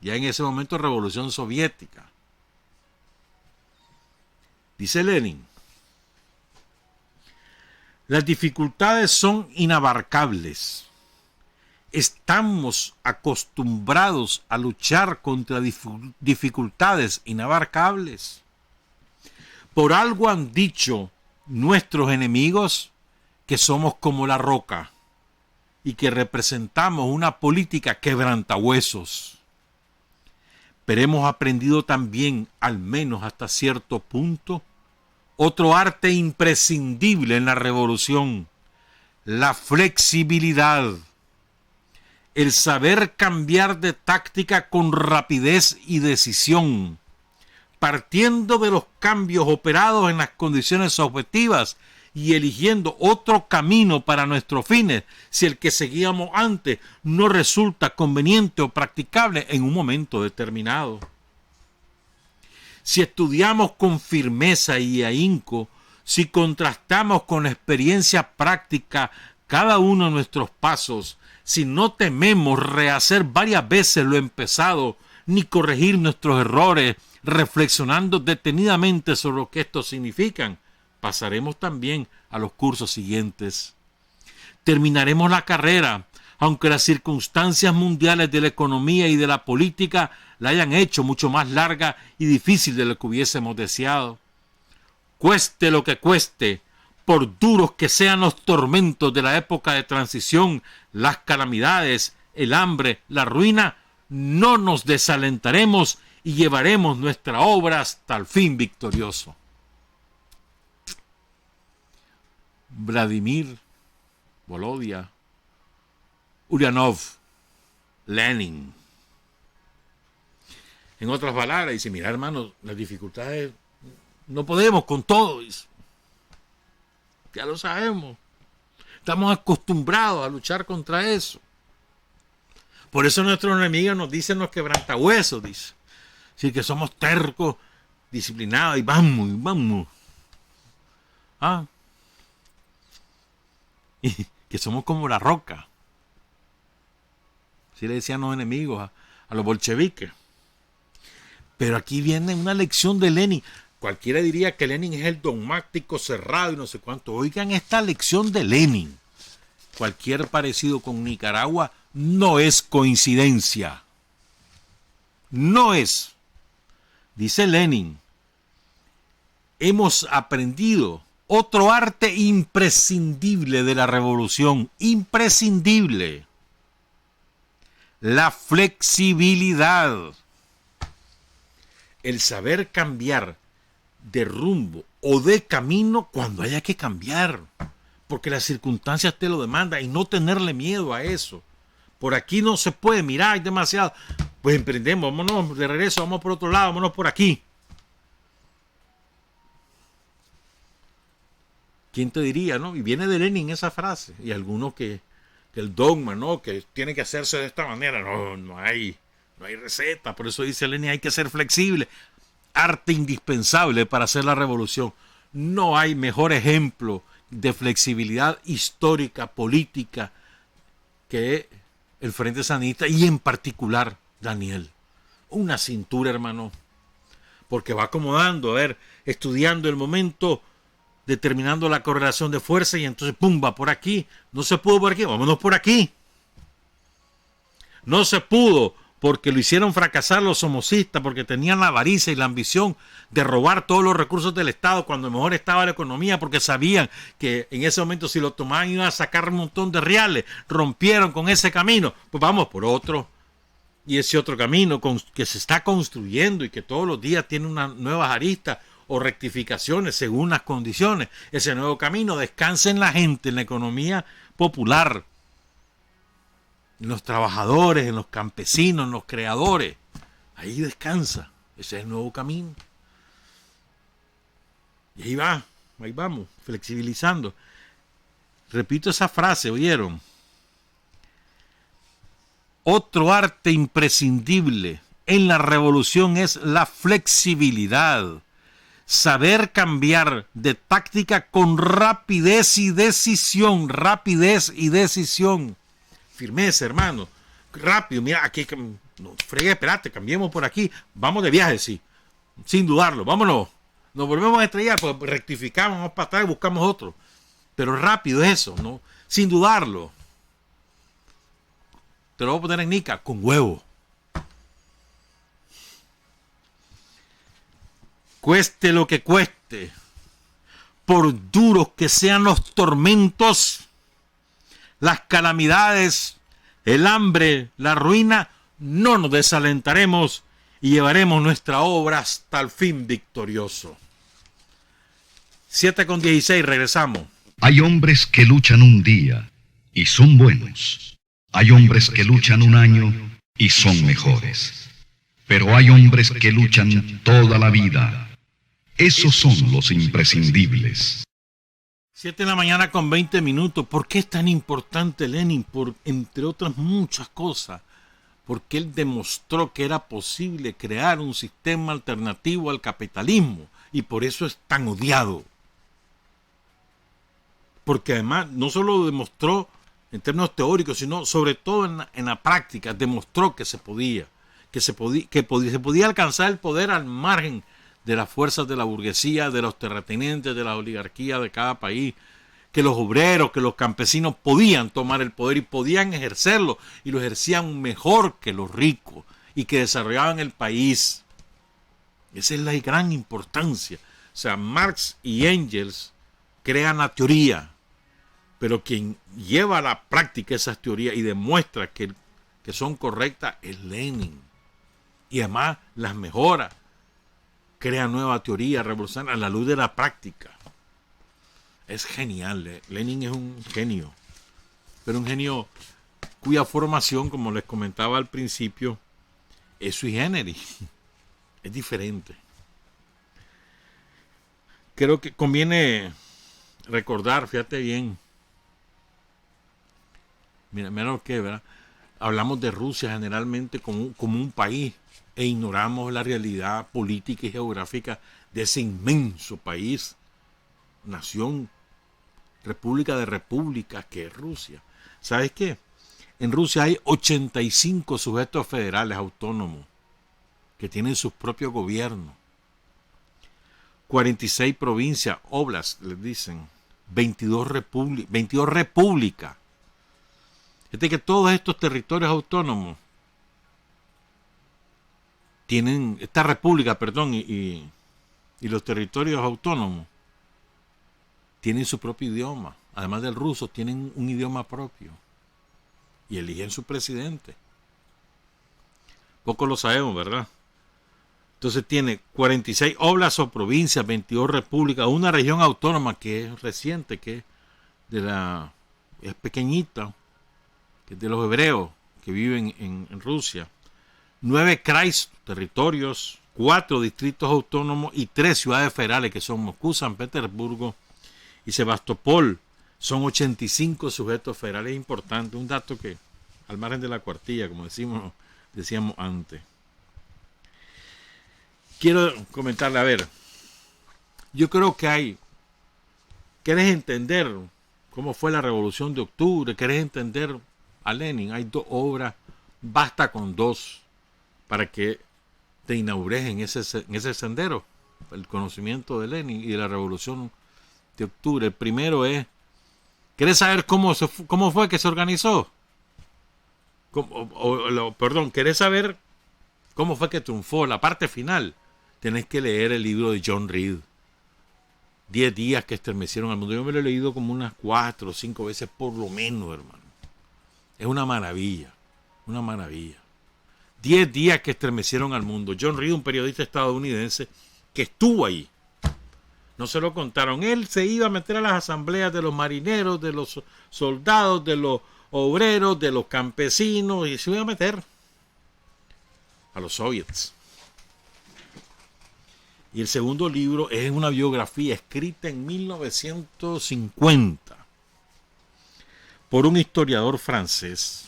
Ya en ese momento Revolución Soviética. Dice Lenin: las dificultades son inabarcables. Estamos acostumbrados a luchar contra dificultades inabarcables. Por algo han dicho nuestros enemigos que somos como la roca y que representamos una política quebrantahuesos. Pero hemos aprendido también, al menos hasta cierto punto, otro arte imprescindible en la revolución: la flexibilidad. El saber cambiar de táctica con rapidez y decisión, partiendo de los cambios operados en las condiciones objetivas y eligiendo otro camino para nuestros fines si el que seguíamos antes no resulta conveniente o practicable en un momento determinado. Si estudiamos con firmeza y ahínco, si contrastamos con la experiencia práctica cada uno de nuestros pasos, si no tememos rehacer varias veces lo empezado, ni corregir nuestros errores, reflexionando detenidamente sobre lo que estos significan, pasaremos también a los cursos siguientes. Terminaremos la carrera, aunque las circunstancias mundiales de la economía y de la política la hayan hecho mucho más larga y difícil de lo que hubiésemos deseado. Cueste lo que cueste, por duros que sean los tormentos de la época de transición, las calamidades, el hambre, la ruina, no nos desalentaremos y llevaremos nuestra obra hasta el fin victorioso. Vladimir Volodya Ulyanov Lenin. En otras palabras, dice: mira, hermanos, las dificultades no podemos con todo. Ya lo sabemos. Estamos acostumbrados a luchar contra eso. Por eso nuestros enemigos nos dicen los quebrantahuesos, dice. Sí, que somos tercos, disciplinados y vamos. Ah. Y que somos como la roca. Así le decían los enemigos a los bolcheviques. Pero aquí viene una lección de Lenin. Cualquiera diría que Lenin es el dogmático cerrado y no sé cuánto. Oigan esta lección de Lenin. Cualquier parecido con Nicaragua no es coincidencia. No es. Dice Lenin, hemos aprendido otro arte imprescindible de la revolución. Imprescindible. La flexibilidad. El saber cambiar de rumbo o de camino cuando haya que cambiar, porque las circunstancias te lo demandan, y no tenerle miedo a eso. Por aquí no se puede, mirar, hay demasiado. Pues emprendemos, vámonos de regreso, vamos por otro lado, vámonos por aquí. ¿Quién te diría, no? Y viene de Lenin esa frase, y algunos que el dogma, ¿no? Que tiene que hacerse de esta manera. No hay receta. Por eso dice Lenin, hay que ser flexible. Arte indispensable para hacer la revolución. No hay mejor ejemplo de flexibilidad histórica, política, que el Frente Sandinista, y en particular Daniel. Una cintura, hermano. Porque va acomodando, a ver, estudiando el momento, determinando la correlación de fuerza, y entonces pum, va por aquí. No se pudo por aquí, vámonos por aquí. No se pudo porque lo hicieron fracasar los somocistas, porque tenían la avaricia y la ambición de robar todos los recursos del Estado cuando mejor estaba la economía, porque sabían que en ese momento si lo tomaban iban a sacar un montón de reales. Rompieron con ese camino, pues vamos por otro. Y ese otro camino que se está construyendo y que todos los días tiene unas nuevas aristas o rectificaciones según las condiciones. Ese nuevo camino descansa en la gente, en la economía popular, en los trabajadores, en los campesinos, en los creadores. Ahí descansa. Ese es el nuevo camino. Y ahí vamos, flexibilizando. Repito esa frase, ¿oyeron? Otro arte imprescindible en la revolución es la flexibilidad. Saber cambiar de táctica con rapidez y decisión. Rapidez y decisión. Firmeza, hermano. Rápido, mira, aquí, no fregue, espérate, cambiemos por aquí. Vamos de viaje, sí. Sin dudarlo, vámonos. Nos volvemos a estrellar, pues rectificamos, vamos para atrás y buscamos otro. Pero rápido eso, ¿no? Sin dudarlo. Te lo voy a poner en Nica, con huevo. Cueste lo que cueste. Por duros que sean los tormentos, las calamidades, el hambre, la ruina, no nos desalentaremos y llevaremos nuestra obra hasta el fin victorioso. 7:16, regresamos. Hay hombres que luchan un día y son buenos. Hay hombres que luchan un año y son mejores. Pero hay hombres que luchan toda la vida. Esos son los imprescindibles. 7:20. ¿Por qué es tan importante Lenin? Por, entre otras muchas cosas, porque él demostró que era posible crear un sistema alternativo al capitalismo, y por eso es tan odiado. Porque además no solo lo demostró en términos teóricos, sino sobre todo en la práctica, demostró que se podía alcanzar el poder al margen de las fuerzas de la burguesía, de los terratenientes, de la oligarquía de cada país, que los obreros, que los campesinos podían tomar el poder y podían ejercerlo, y lo ejercían mejor que los ricos, y que desarrollaban el país. Esa es la gran importancia. O sea, Marx y Engels crean la teoría, pero quien lleva a la práctica esas teorías y demuestra que son correctas es Lenin. Y además las mejora. Crea nueva teoría revolucionaria a la luz de la práctica. Es genial. Lenin es un genio. Pero un genio cuya formación, como les comentaba al principio, es sui generis. Es diferente. Creo que conviene recordar, fíjate bien. Mira lo que, ¿verdad? hablamos de Rusia generalmente como un país e ignoramos la realidad política y geográfica de ese inmenso país, nación, república de repúblicas que es Rusia. ¿Sabes qué? En Rusia hay 85 sujetos federales autónomos que tienen sus propios gobiernos. 46 provincias, oblasts, les dicen. 22 repúblicas. Es de que todos estos territorios autónomos tienen, esta república, perdón, y los territorios autónomos tienen su propio idioma. Además del ruso, tienen un idioma propio. Y eligen su presidente. Poco lo sabemos, ¿verdad? Entonces tiene 46 oblasts o provincias, 22 repúblicas, una región autónoma que es reciente, que es pequeñita, que es de los hebreos que viven en Rusia. 9 krais, territorios, 4 distritos autónomos y 3 ciudades federales que son Moscú, San Petersburgo y Sebastopol. Son 85 sujetos federales importantes. Un dato que, al margen de la cuartilla, como decíamos antes. Quiero comentarle, a ver, yo creo que ¿querés entender cómo fue la Revolución de Octubre? ¿Querés entender a Lenin? Hay 2 obras, basta con 2 para que te inaugures en ese sendero, el conocimiento de Lenin y de la Revolución de Octubre. El primero es, ¿querés saber cómo fue que se organizó? ¿Querés saber cómo fue que triunfó? La parte final. Tenés que leer el libro de John Reed. 10 días que estremecieron al mundo. Yo me lo he leído como unas 4 o 5 veces por lo menos, hermano. Es una maravilla. Una maravilla. 10 días que estremecieron al mundo. John Reed, un periodista estadounidense que estuvo ahí. No se lo contaron. Él se iba a meter a las asambleas de los marineros, de los soldados, de los obreros, de los campesinos, y se iba a meter a los soviets. Y el segundo libro es una biografía escrita en 1950 por un historiador francés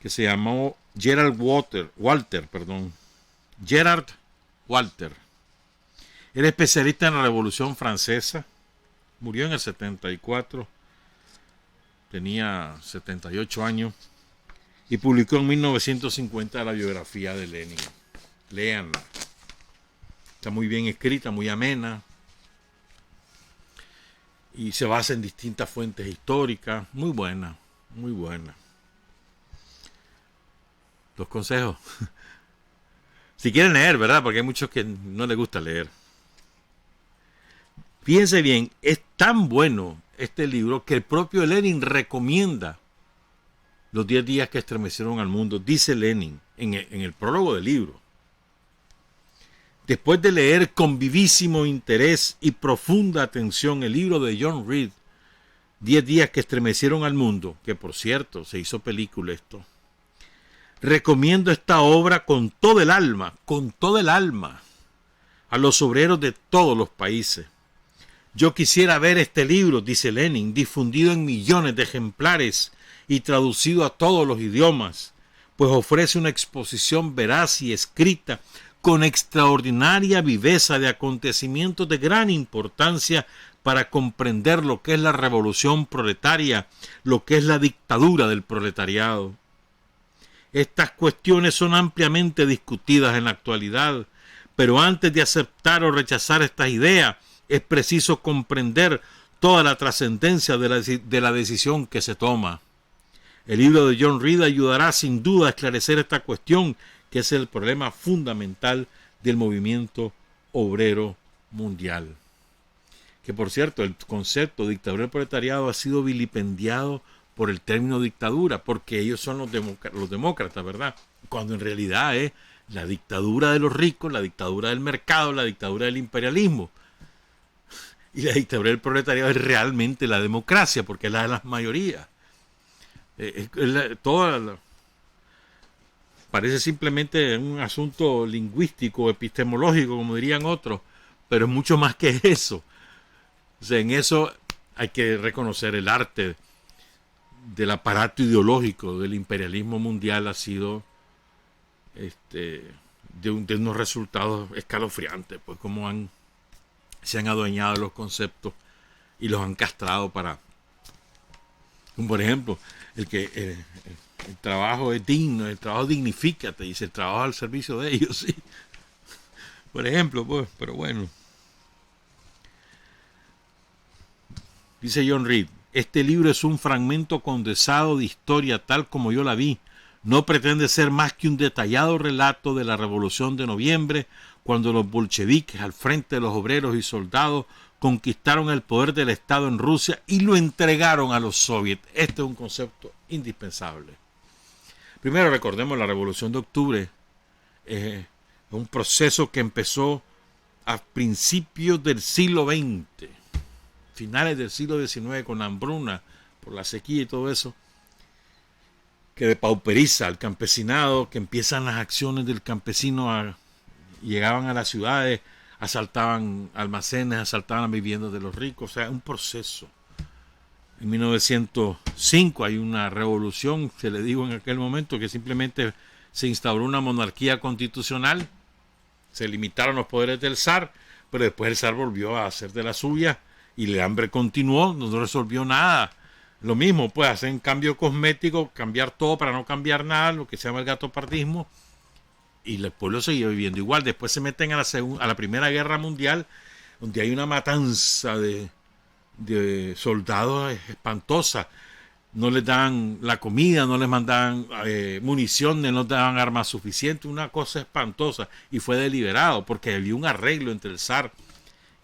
que se llamó Gerard Walter. Era especialista en la Revolución Francesa. Murió en el 74. Tenía 78 años. Y publicó en 1950 la biografía de Lenin. Léanla. Está muy bien escrita, muy amena. Y se basa en distintas fuentes históricas. Muy buena, muy buena. Los consejos. Si quieren leer, ¿verdad? Porque hay muchos que no les gusta leer. Fíjense bien, es tan bueno este libro que el propio Lenin recomienda los 10 días que estremecieron al mundo. Dice Lenin en el prólogo del libro. Después de leer con vivísimo interés y profunda atención el libro de John Reed, 10 días que estremecieron al mundo, que por cierto se hizo película esto, recomiendo esta obra con todo el alma, a los obreros de todos los países. Yo quisiera ver este libro, dice Lenin, difundido en millones de ejemplares y traducido a todos los idiomas, pues ofrece una exposición veraz y escrita con extraordinaria viveza de acontecimientos de gran importancia para comprender lo que es la revolución proletaria, lo que es la dictadura del proletariado. Estas cuestiones son ampliamente discutidas en la actualidad, pero antes de aceptar o rechazar estas ideas, es preciso comprender toda la trascendencia de la decisión que se toma. El libro de John Reed ayudará sin duda a esclarecer esta cuestión, que es el problema fundamental del movimiento obrero mundial. Que por cierto, el concepto de dictadura del proletariado ha sido vilipendiado por el término dictadura, porque ellos son los demócratas, ¿verdad? Cuando en realidad es la dictadura de los ricos, la dictadura del mercado, la dictadura del imperialismo. Y la dictadura del proletariado es realmente la democracia, porque es la de las mayorías. Parece simplemente un asunto lingüístico, epistemológico, como dirían otros, pero es mucho más que eso. O sea, en eso hay que reconocer el arte del aparato ideológico del imperialismo mundial ha sido de unos resultados escalofriantes, pues como se han adueñado de los conceptos y los han castrado para, como por ejemplo, el trabajo es digno, el trabajo dignifica, te dice, el trabajo al servicio de ellos, sí. Por ejemplo, pues, pero bueno. Dice John Reed, este libro es un fragmento condensado de historia tal como yo la vi. No pretende ser más que un detallado relato de la Revolución de Noviembre, cuando los bolcheviques, al frente de los obreros y soldados, conquistaron el poder del Estado en Rusia y lo entregaron a los soviets. Este es un concepto indispensable. Primero recordemos la Revolución de Octubre. Un proceso que empezó a principios del siglo XX, finales del siglo XIX, con la hambruna, por la sequía y todo eso, que depauperiza al campesinado, que empiezan las acciones del campesino, llegaban a las ciudades, asaltaban almacenes, asaltaban las viviendas de los ricos, o sea, un proceso. En 1905 hay una revolución, se le dijo en aquel momento, que simplemente se instauró una monarquía constitucional, se limitaron los poderes del zar, pero después el zar volvió a hacer de la suya y el hambre continuó, no resolvió nada. Lo mismo, pues hacen cambio cosmético, cambiar todo para no cambiar nada, lo que se llama el gatopardismo, y el pueblo seguía viviendo igual. Después se meten a la Primera Guerra Mundial, donde hay una matanza de soldados espantosa. No les dan la comida, no les mandaban municiones, no les daban armas suficientes, una cosa espantosa. Y fue deliberado porque había un arreglo entre el zar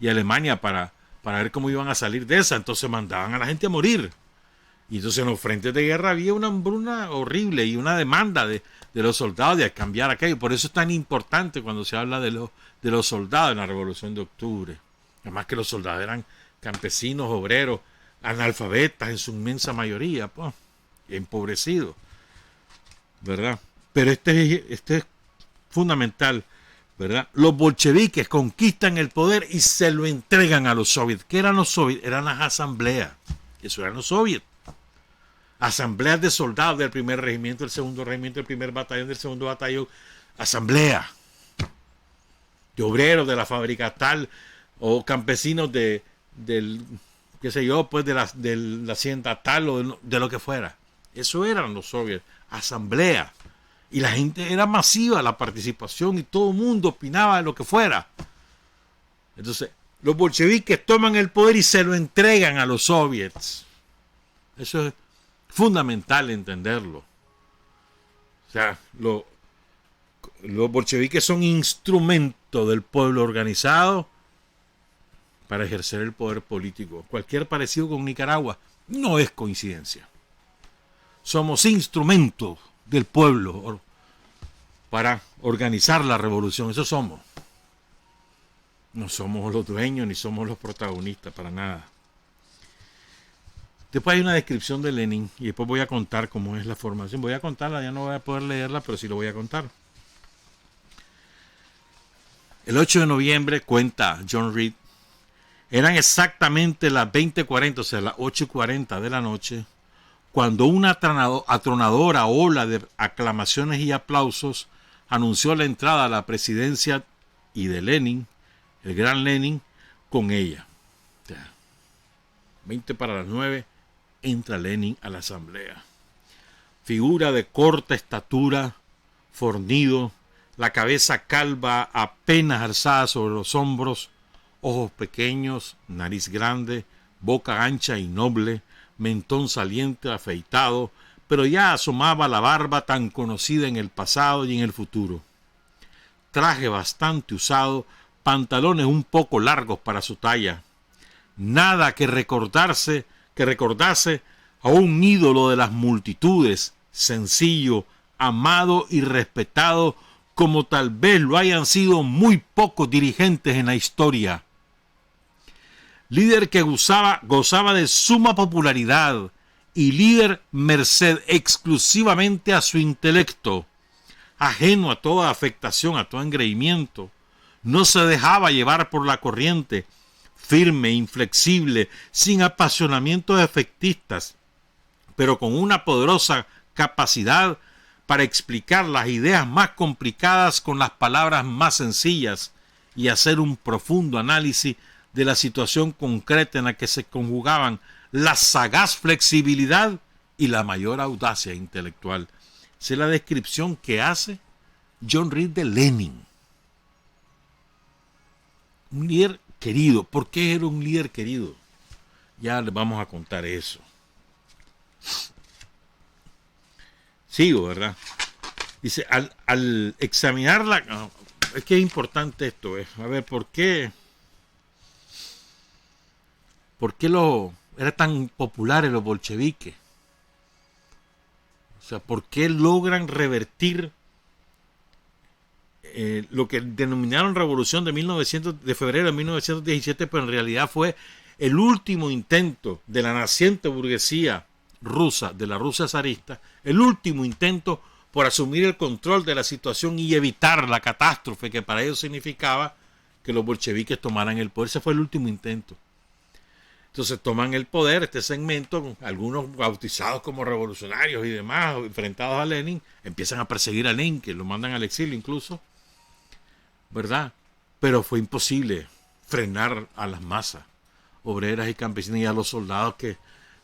y Alemania para ver cómo iban a salir de esa. Entonces mandaban a la gente a morir. Y entonces en los frentes de guerra había una hambruna horrible y una demanda de los soldados de cambiar aquello. Por eso es tan importante cuando se habla de los soldados en la Revolución de Octubre. Además que los soldados eran campesinos, obreros, analfabetas en su inmensa mayoría, pues, empobrecidos, ¿verdad? Pero este es fundamental, ¿verdad? Los bolcheviques conquistan el poder y se lo entregan a los soviets. ¿Qué eran los soviets? Eran las asambleas. Eso eran los soviets. Asambleas de soldados del primer regimiento, del segundo regimiento, del primer batallón, del segundo batallón. Asamblea de obreros de la fábrica tal, o campesinos del qué sé yo, pues de la hacienda tal, o de lo que fuera. Eso eran los soviets, asamblea. Y la gente era masiva, la participación, y todo el mundo opinaba de lo que fuera. Entonces, los bolcheviques toman el poder y se lo entregan a los soviets. Eso es fundamental entenderlo. O sea, los bolcheviques son instrumento del pueblo organizado para ejercer el poder político. Cualquier parecido con Nicaragua no es coincidencia. Somos instrumentos del pueblo para organizar la revolución. Eso somos. No somos los dueños ni somos los protagonistas para nada. Después hay una descripción de Lenin y después voy a contar cómo es la formación. Voy a contarla, ya no voy a poder leerla, pero sí lo voy a contar. El 8 de noviembre, cuenta John Reed, eran exactamente las 20:40, o sea, las 8:40 de la noche, cuando una atronadora ola de aclamaciones y aplausos anunció la entrada a la presidencia y de Lenin, el gran Lenin, con ella. O sea, 20:09, entra Lenin a la asamblea. Figura de corta estatura, fornido, la cabeza calva apenas alzada sobre los hombros, ojos pequeños, nariz grande, boca ancha y noble, mentón saliente, afeitado, pero ya asomaba la barba tan conocida en el pasado y en el futuro. Traje bastante usado, pantalones un poco largos para su talla. Nada que recordase a un ídolo de las multitudes, sencillo, amado y respetado, como tal vez lo hayan sido muy pocos dirigentes en la historia. Líder que gozaba de suma popularidad y líder merced exclusivamente a su intelecto, ajeno a toda afectación, a todo engreimiento, no se dejaba llevar por la corriente, firme, inflexible, sin apasionamientos efectistas, pero con una poderosa capacidad para explicar las ideas más complicadas con las palabras más sencillas y hacer un profundo análisis de la situación concreta en la que se conjugaban la sagaz flexibilidad y la mayor audacia intelectual. Esa es la descripción que hace John Reed de Lenin. Un líder querido. ¿Por qué era un líder querido? Ya les vamos a contar eso. Sigo, ¿verdad? Dice, al examinarla, es que es importante esto, a ver, ¿por qué eran tan populares los bolcheviques? O sea, ¿por qué logran revertir lo que denominaron Revolución de febrero de 1917, pero en realidad fue el último intento de la naciente burguesía rusa, de la Rusia zarista, el último intento por asumir el control de la situación y evitar la catástrofe que para ellos significaba que los bolcheviques tomaran el poder? Ese fue el último intento. Entonces toman el poder, este segmento, algunos bautizados como revolucionarios y demás, enfrentados a Lenin, empiezan a perseguir a Lenin, que lo mandan al exilio incluso, ¿verdad? Pero fue imposible frenar a las masas obreras y campesinas y a los soldados que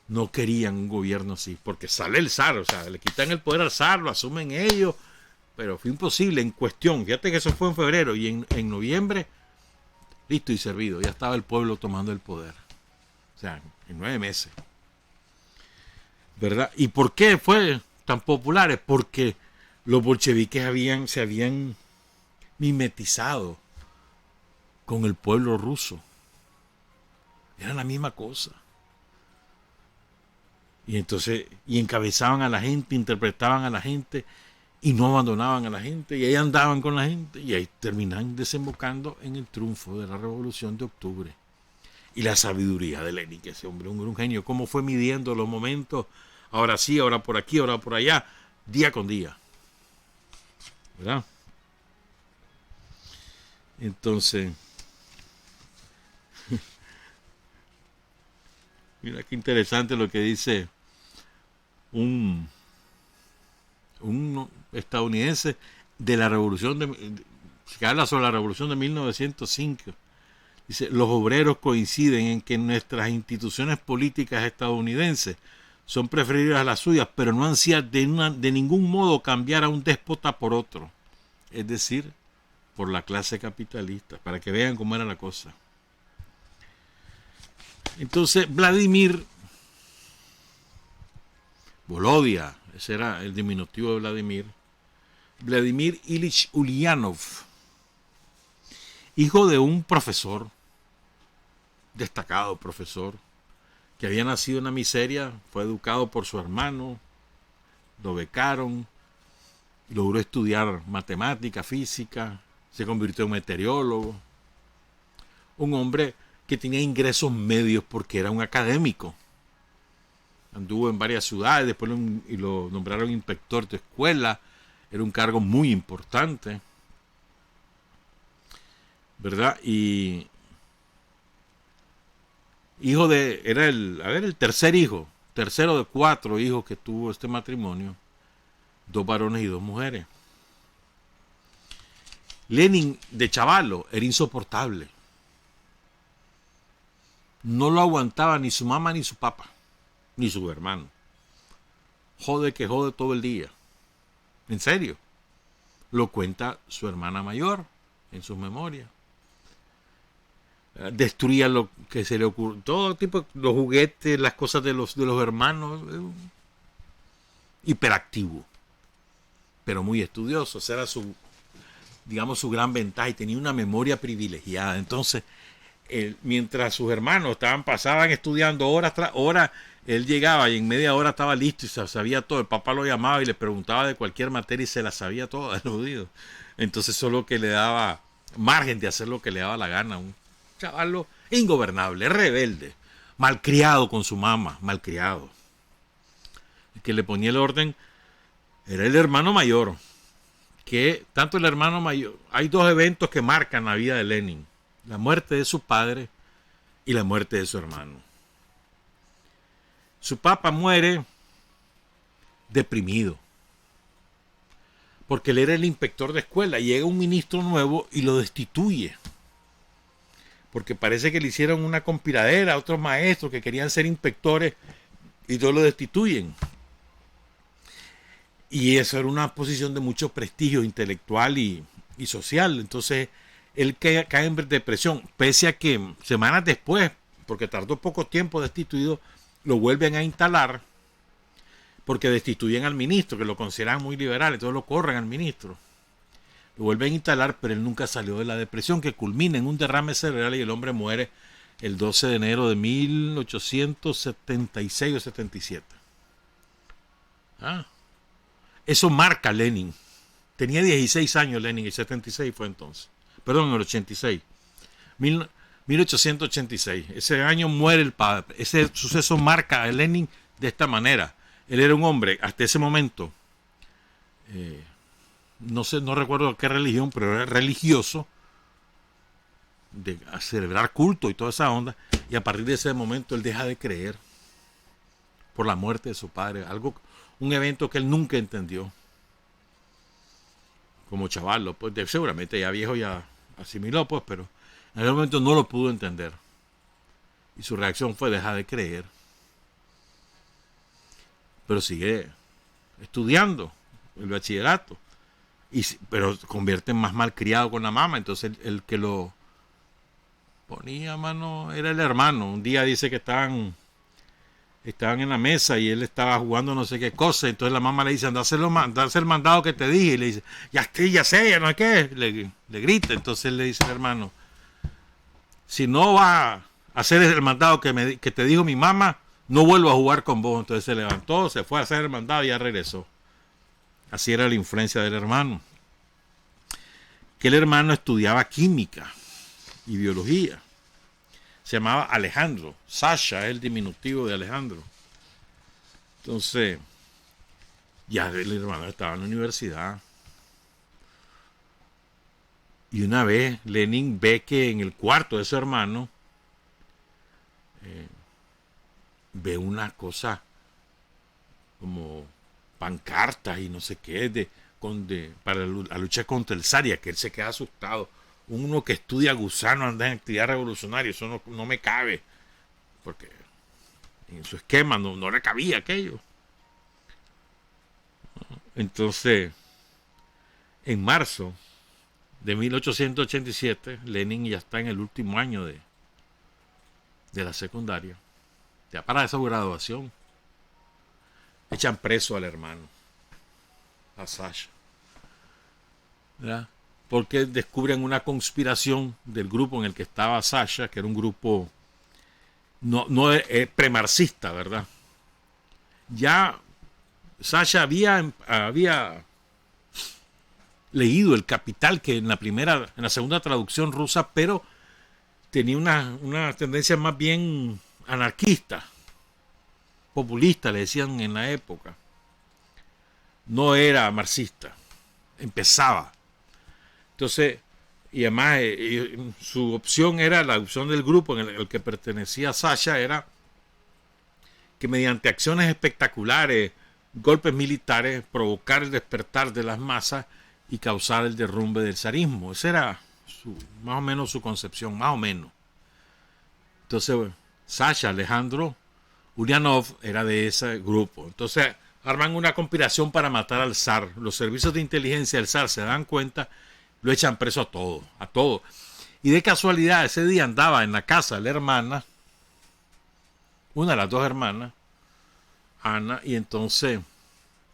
no querían un gobierno así, porque sale el zar, o sea, le quitan el poder al zar, lo asumen ellos, pero fue imposible en cuestión. Fíjate que eso fue en febrero y en noviembre, listo y servido, ya estaba el pueblo tomando el poder. O sea, en 9 meses. ¿Verdad? ¿Y por qué fue tan populares? Porque los bolcheviques se habían mimetizado con el pueblo ruso. Era la misma cosa. Y entonces, y encabezaban a la gente, interpretaban a la gente y no abandonaban a la gente, y ahí andaban con la gente, y ahí terminan desembocando en el triunfo de la Revolución de Octubre. Y la sabiduría de Lenin, que ese hombre, un genio, cómo fue midiendo los momentos, ahora sí, ahora por aquí, ahora por allá, día con día. ¿Verdad? Entonces, mira qué interesante lo que dice un estadounidense de la revolución que habla sobre la revolución de 1905. Dice, los obreros coinciden en que nuestras instituciones políticas estadounidenses son preferibles a las suyas, pero no ansían de ningún modo cambiar a un déspota por otro, es decir, por la clase capitalista, para que vean cómo era la cosa. Entonces, Vladimir Volodia, ese era el diminutivo de Vladimir Ilich Ulyanov, hijo de un profesor, destacado profesor, que había nacido en la miseria, fue educado por su hermano, lo becaron, logró estudiar matemática, física, se convirtió en meteorólogo, un hombre que tenía ingresos medios porque era un académico. Anduvo en varias ciudades, después lo nombraron inspector de escuela, era un cargo muy importante, ¿verdad? Y era el tercero de 4 hijos que tuvo este matrimonio, 2 varones y 2 mujeres. Lenin, de chavalo, era insoportable. No lo aguantaba ni su mamá ni su papá, ni su hermano. Jode todo el día. En serio. Lo cuenta su hermana mayor en sus memorias. Destruía lo que se le ocurrió, todo tipo, los juguetes, las cosas de los hermanos. Hiperactivo, pero muy estudioso. Esa era su gran ventaja, y tenía una memoria privilegiada. Entonces, mientras sus hermanos pasaban estudiando horas tras horas, él llegaba y en media hora estaba listo y sabía todo. El papá lo llamaba y le preguntaba de cualquier materia y se la sabía toda, eludido. Entonces, solo que le daba margen de hacer lo que le daba la gana. Un chavalo ingobernable, rebelde, malcriado con su mamá, malcriado. El que le ponía el orden era el hermano mayor. Que tanto el hermano mayor, hay 2 eventos que marcan la vida de Lenin: la muerte de su padre y la muerte de su hermano. Su papá muere deprimido. Porque él era el inspector de escuela. Llega un ministro nuevo y lo destituye. Porque parece que le hicieron una conspiradera a otros maestros que querían ser inspectores y todos lo destituyen. Y eso era una posición de mucho prestigio intelectual y social. Entonces él cae en depresión, pese a que semanas después, porque tardó poco tiempo destituido, lo vuelven a instalar, porque destituyen al ministro, que lo consideran muy liberal, entonces lo corren al ministro. Lo vuelven a instalar, pero él nunca salió de la depresión, que culmina en un derrame cerebral y el hombre muere el 12 de enero de 1876 o 77. Eso marca a Lenin. Tenía 16 años Lenin, el 76 fue entonces. Perdón, el 86. 1886. Ese año muere el padre. Ese suceso marca a Lenin de esta manera. Él era un hombre, hasta ese momento, no recuerdo qué religión, pero era religioso, de a celebrar culto y toda esa onda, y a partir de ese momento él deja de creer por la muerte de su padre, un evento que él nunca entendió. Como chaval, pues, seguramente ya viejo ya asimiló, pues, pero en aquel momento no lo pudo entender. Y su reacción fue dejar de creer. Pero sigue estudiando el bachillerato. Pero se convierte en más malcriado con la mamá. Entonces el que lo ponía mano era el hermano. Un día dice que estaban en la mesa y él estaba jugando no sé qué cosa. Entonces la mamá le dice, anda a hacer el mandado que te dije. Y le dice, ya sé, ya no sé qué. Le grita. Entonces le dice el hermano, si no va a hacer el mandado que te dijo mi mamá, no vuelvo a jugar con vos. Entonces se levantó, se fue a hacer el mandado y ya regresó. Así era la influencia del hermano. Que el hermano estudiaba química y biología. Se llamaba Alejandro. Sasha es el diminutivo de Alejandro. Entonces, ya el hermano estaba en la universidad. Y una vez Lenin ve que en el cuarto de su hermano ve una cosa como pancartas y no sé qué para la lucha contra el Zaria, que él se queda asustado. Uno que estudia gusano anda en actividad revolucionaria, eso no me cabe, porque en su esquema no le cabía aquello. Entonces, en marzo de 1887, Lenin ya está en el último año de la secundaria, ya para su graduación. Echan preso al hermano, a Sasha, ¿verdad? Porque descubren una conspiración del grupo en el que estaba Sasha, que era un grupo no premarxista, ¿verdad? Ya Sasha había leído El Capital, que en la segunda traducción rusa, pero tenía una tendencia más bien anarquista, populista, le decían en la época. No era marxista, empezaba. Entonces, y además su opción era, la opción del grupo en el que pertenecía Sasha, era que mediante acciones espectaculares, golpes militares, provocar el despertar de las masas y causar el derrumbe del zarismo. Esa era más o menos su concepción, más o menos. Entonces, Sasha, Alejandro Ulyanov era de ese grupo. Entonces arman una conspiración para matar al zar. Los servicios de inteligencia del zar se dan cuenta, lo echan preso a todo. Y de casualidad ese día andaba en la casa de la hermana, una de las dos hermanas, Ana, y entonces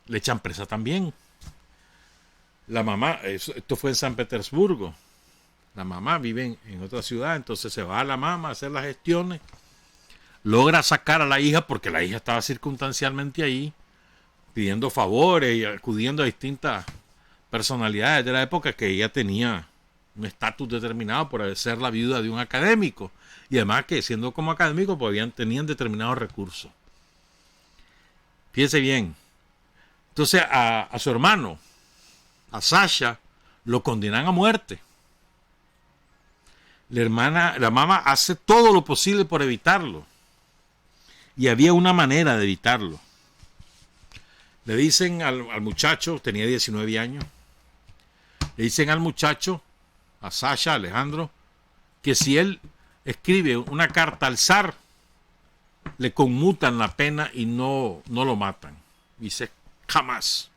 le echan presa también. La mamá, esto fue en San Petersburgo. La mamá vive en otra ciudad, entonces se va a la mamá a hacer las gestiones. Logra sacar a la hija porque la hija estaba circunstancialmente ahí, pidiendo favores y acudiendo a distintas personalidades de la época, que ella tenía un estatus determinado por ser la viuda de un académico. Y además que siendo como académico pues tenían determinados recursos. Fíjense bien. Entonces a su hermano, a Sasha, lo condenan a muerte. La mamá hace todo lo posible por evitarlo. Y había una manera de evitarlo. Le dicen al muchacho, tenía 19 años, le dicen al muchacho, a Sasha, Alejandro, que si él escribe una carta al zar, le conmutan la pena y no lo matan. Dice, jamás.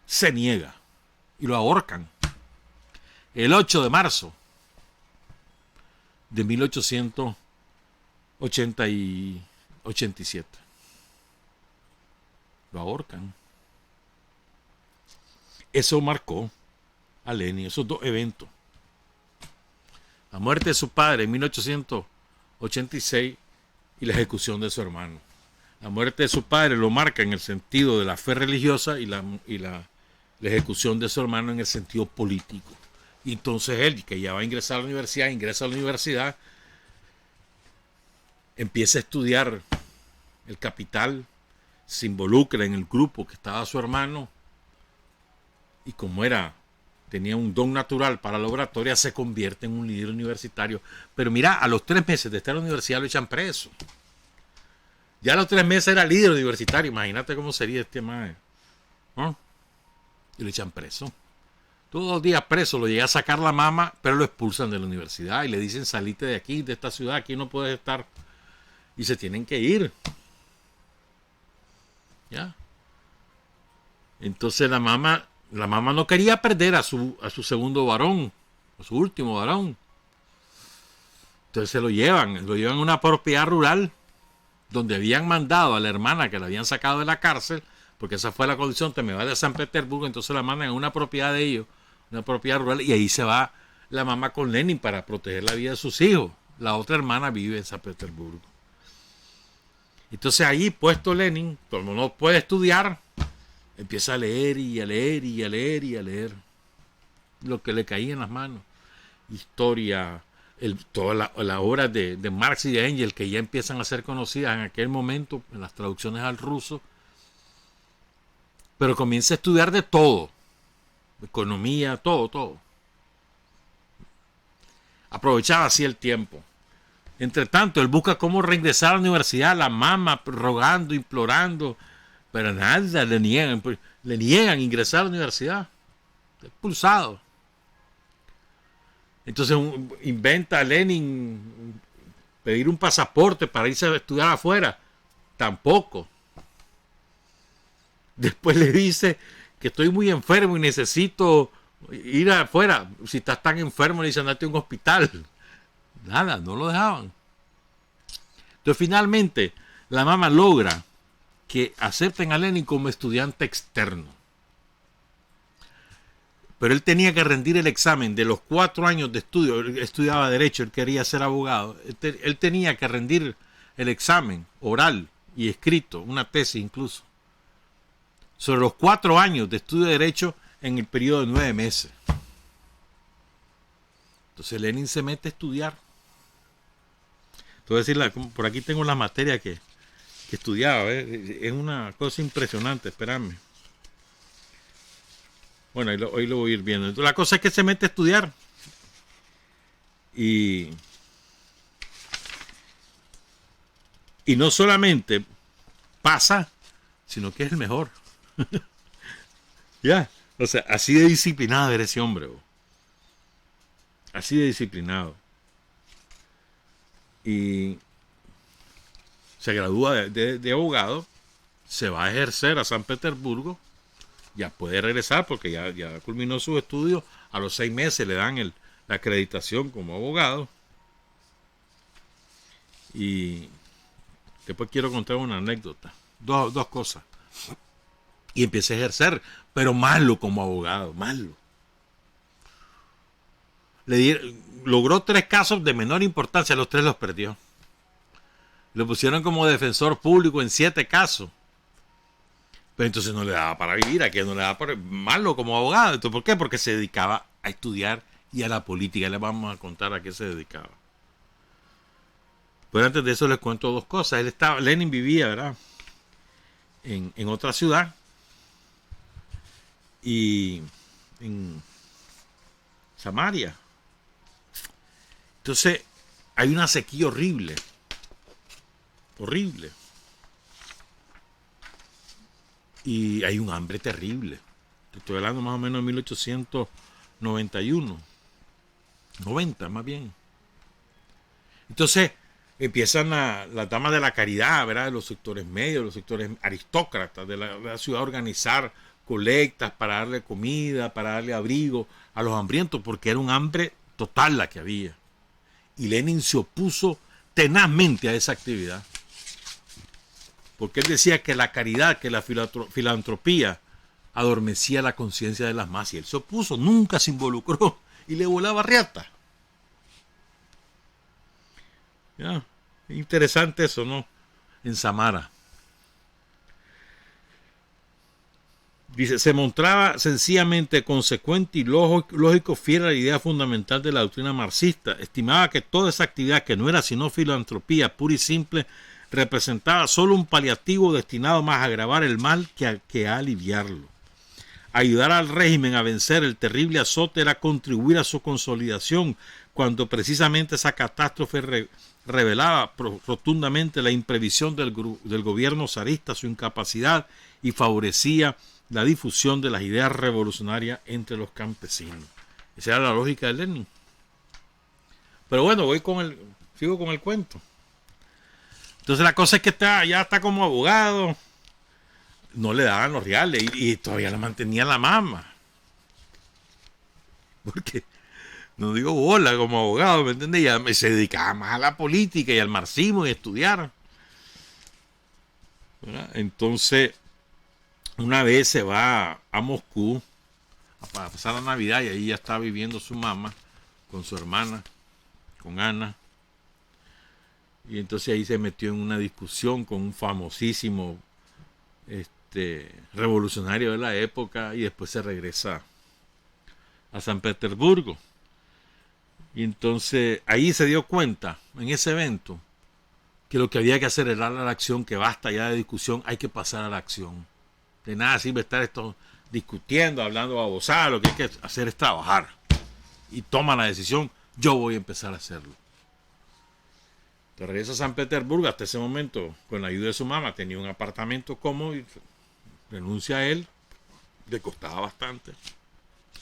Se niega y lo ahorcan. El 8 de marzo de 1887. Lo ahorcan. Eso marcó a Lenin, esos dos eventos. La muerte de su padre en 1886 y la ejecución de su hermano. La muerte de su padre lo marca en el sentido de la fe religiosa y la ejecución de su hermano en el sentido político. Y entonces él, que ya va a ingresar a la universidad, ingresa a la universidad, empieza a estudiar el Capital, se involucra en el grupo que estaba su hermano y como tenía un don natural para la oratoria, se convierte en un líder universitario. Pero mira, a los 3 meses de estar en la universidad lo echan preso. Ya a los 3 meses era líder universitario. Imagínate cómo sería este mae, ¿no? Y lo echan preso. Todos los días preso, lo llega a sacar la mamá, pero lo expulsan de la universidad y le dicen, salite de aquí, de esta ciudad, aquí no puedes estar. Y se tienen que ir. ¿Ya? Entonces la mamá no quería perder a su segundo varón, a su último varón. Entonces se lo llevan a una propiedad rural donde habían mandado a la hermana que la habían sacado de la cárcel, porque esa fue la condición, te me vas de San Petersburgo, entonces la mandan a una propiedad de ellos, una propiedad rural, y ahí se va la mamá con Lenin para proteger la vida de sus hijos. La otra hermana vive en San Petersburgo. Entonces allí, puesto Lenin, como no puede estudiar, empieza a leer y a leer y a leer y a leer lo que le caía en las manos. Historia, todas las obras de Marx y de Engels, que ya empiezan a ser conocidas en aquel momento, en las traducciones al ruso. Pero comienza a estudiar de todo. Economía, todo. Aprovechaba así el tiempo. Entre tanto, él busca cómo reingresar a la universidad, la mamá rogando, implorando, pero nada, le niegan ingresar a la universidad. Expulsado. Entonces inventa a Lenin pedir un pasaporte para irse a estudiar afuera. Tampoco. Después le dice que estoy muy enfermo y necesito ir afuera. Si estás tan enfermo, le dice andate a un hospital. Nada, no lo dejaban. Entonces finalmente la mamá logra que acepten a Lenin como estudiante externo. Pero él tenía que rendir el examen de los 4 años de estudio. Él estudiaba Derecho, él quería ser abogado. Él tenía que rendir el examen oral y escrito, una tesis incluso, sobre los 4 años de estudio de Derecho en el periodo de 9 meses. Entonces Lenin se mete a estudiar. Te voy a decir, por aquí tengo la materia que estudiaba. Es una cosa impresionante, espérame. Bueno, hoy lo voy a ir viendo. Entonces, la cosa es que se mete a estudiar. Y no solamente pasa, sino que es el mejor. Ya. O sea, así de disciplinado era ese hombre. Así de disciplinado. Y se gradúa de abogado, se va a ejercer a San Petersburgo, ya puede regresar porque ya culminó sus estudios. A los 6 meses le dan la acreditación como abogado. Y después quiero contar una anécdota, dos cosas. Y empieza a ejercer, pero malo como abogado, malo. Logró 3 casos de menor importancia, los 3 los perdió. Lo pusieron como defensor público en 7 casos. Pero entonces no le daba para vivir, aquí no le daba para malo como abogado. Entonces, ¿por qué? Porque se dedicaba a estudiar y a la política. Les vamos a contar a qué se dedicaba. Pero antes de eso les cuento 2 cosas. Lenin vivía, ¿verdad?, en otra ciudad. Y en Samaria. Entonces hay una sequía horrible. y hay un hambre terrible. Te estoy hablando más o menos de 1891, 90 más bien. Entonces empiezan las damas de la caridad, ¿verdad? De los sectores medios, los sectores aristócratas de la ciudad a organizar colectas para darle comida, para darle abrigo a los hambrientos, porque era un hambre total la que había. Y Lenin se opuso tenazmente a esa actividad, porque él decía que la caridad, que la filantropía adormecía la conciencia de las masas, y él se opuso, nunca se involucró y le volaba riata. Ya, interesante eso, ¿no? En Samara. Dice, se mostraba sencillamente consecuente y lógico fiel a la idea fundamental de la doctrina marxista. Estimaba que toda esa actividad, que no era sino filantropía pura y simple, representaba solo un paliativo destinado más a agravar el mal que a aliviarlo. Ayudar al régimen a vencer el terrible azote era contribuir a su consolidación, cuando precisamente esa catástrofe revelaba rotundamente la imprevisión del gobierno zarista, su incapacidad, y favorecía la difusión de las ideas revolucionarias entre los campesinos. Esa era la lógica de Lenin. Pero bueno, sigo con el cuento. Entonces la cosa es que ya está como abogado, no le daban los reales y todavía la mantenía la mamá. Porque, no digo bola como abogado, ¿me entiendes? Ya se dedicaba más a la política y al marxismo y a estudiar. ¿Verdad? Entonces, una vez se va a Moscú para pasar la Navidad, y ahí ya está viviendo su mamá con su hermana, con Ana. Y entonces ahí se metió en una discusión con un famosísimo revolucionario de la época, y después se regresa a San Petersburgo. Y entonces ahí se dio cuenta, en ese evento, que lo que había que hacer era la acción, que basta ya de discusión, hay que pasar a la acción. De nada sirve estar discutiendo, hablando babosada, lo que hay que hacer es trabajar. Y toma la decisión, yo voy a empezar a hacerlo. Entonces regresa a San Petersburgo. Hasta ese momento, con la ayuda de su mamá, tenía un apartamento cómodo y renuncia a él, le costaba bastante.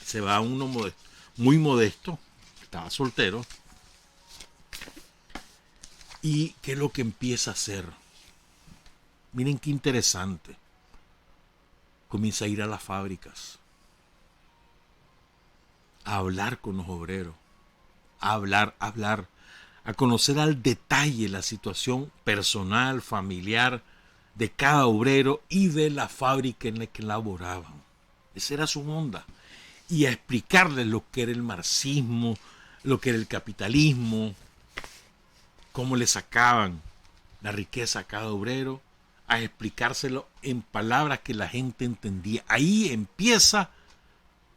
Se va a uno muy modesto, estaba soltero. ¿Y qué es lo que empieza a hacer? Miren qué interesante. Comienza a ir a las fábricas, a hablar con los obreros, a hablar, a conocer al detalle la situación personal, familiar de cada obrero y de la fábrica en la que laboraban. Esa era su onda. Y a explicarles lo que era el marxismo, lo que era el capitalismo, cómo le sacaban la riqueza a cada obrero, a explicárselo en palabras que la gente entendía. Ahí empieza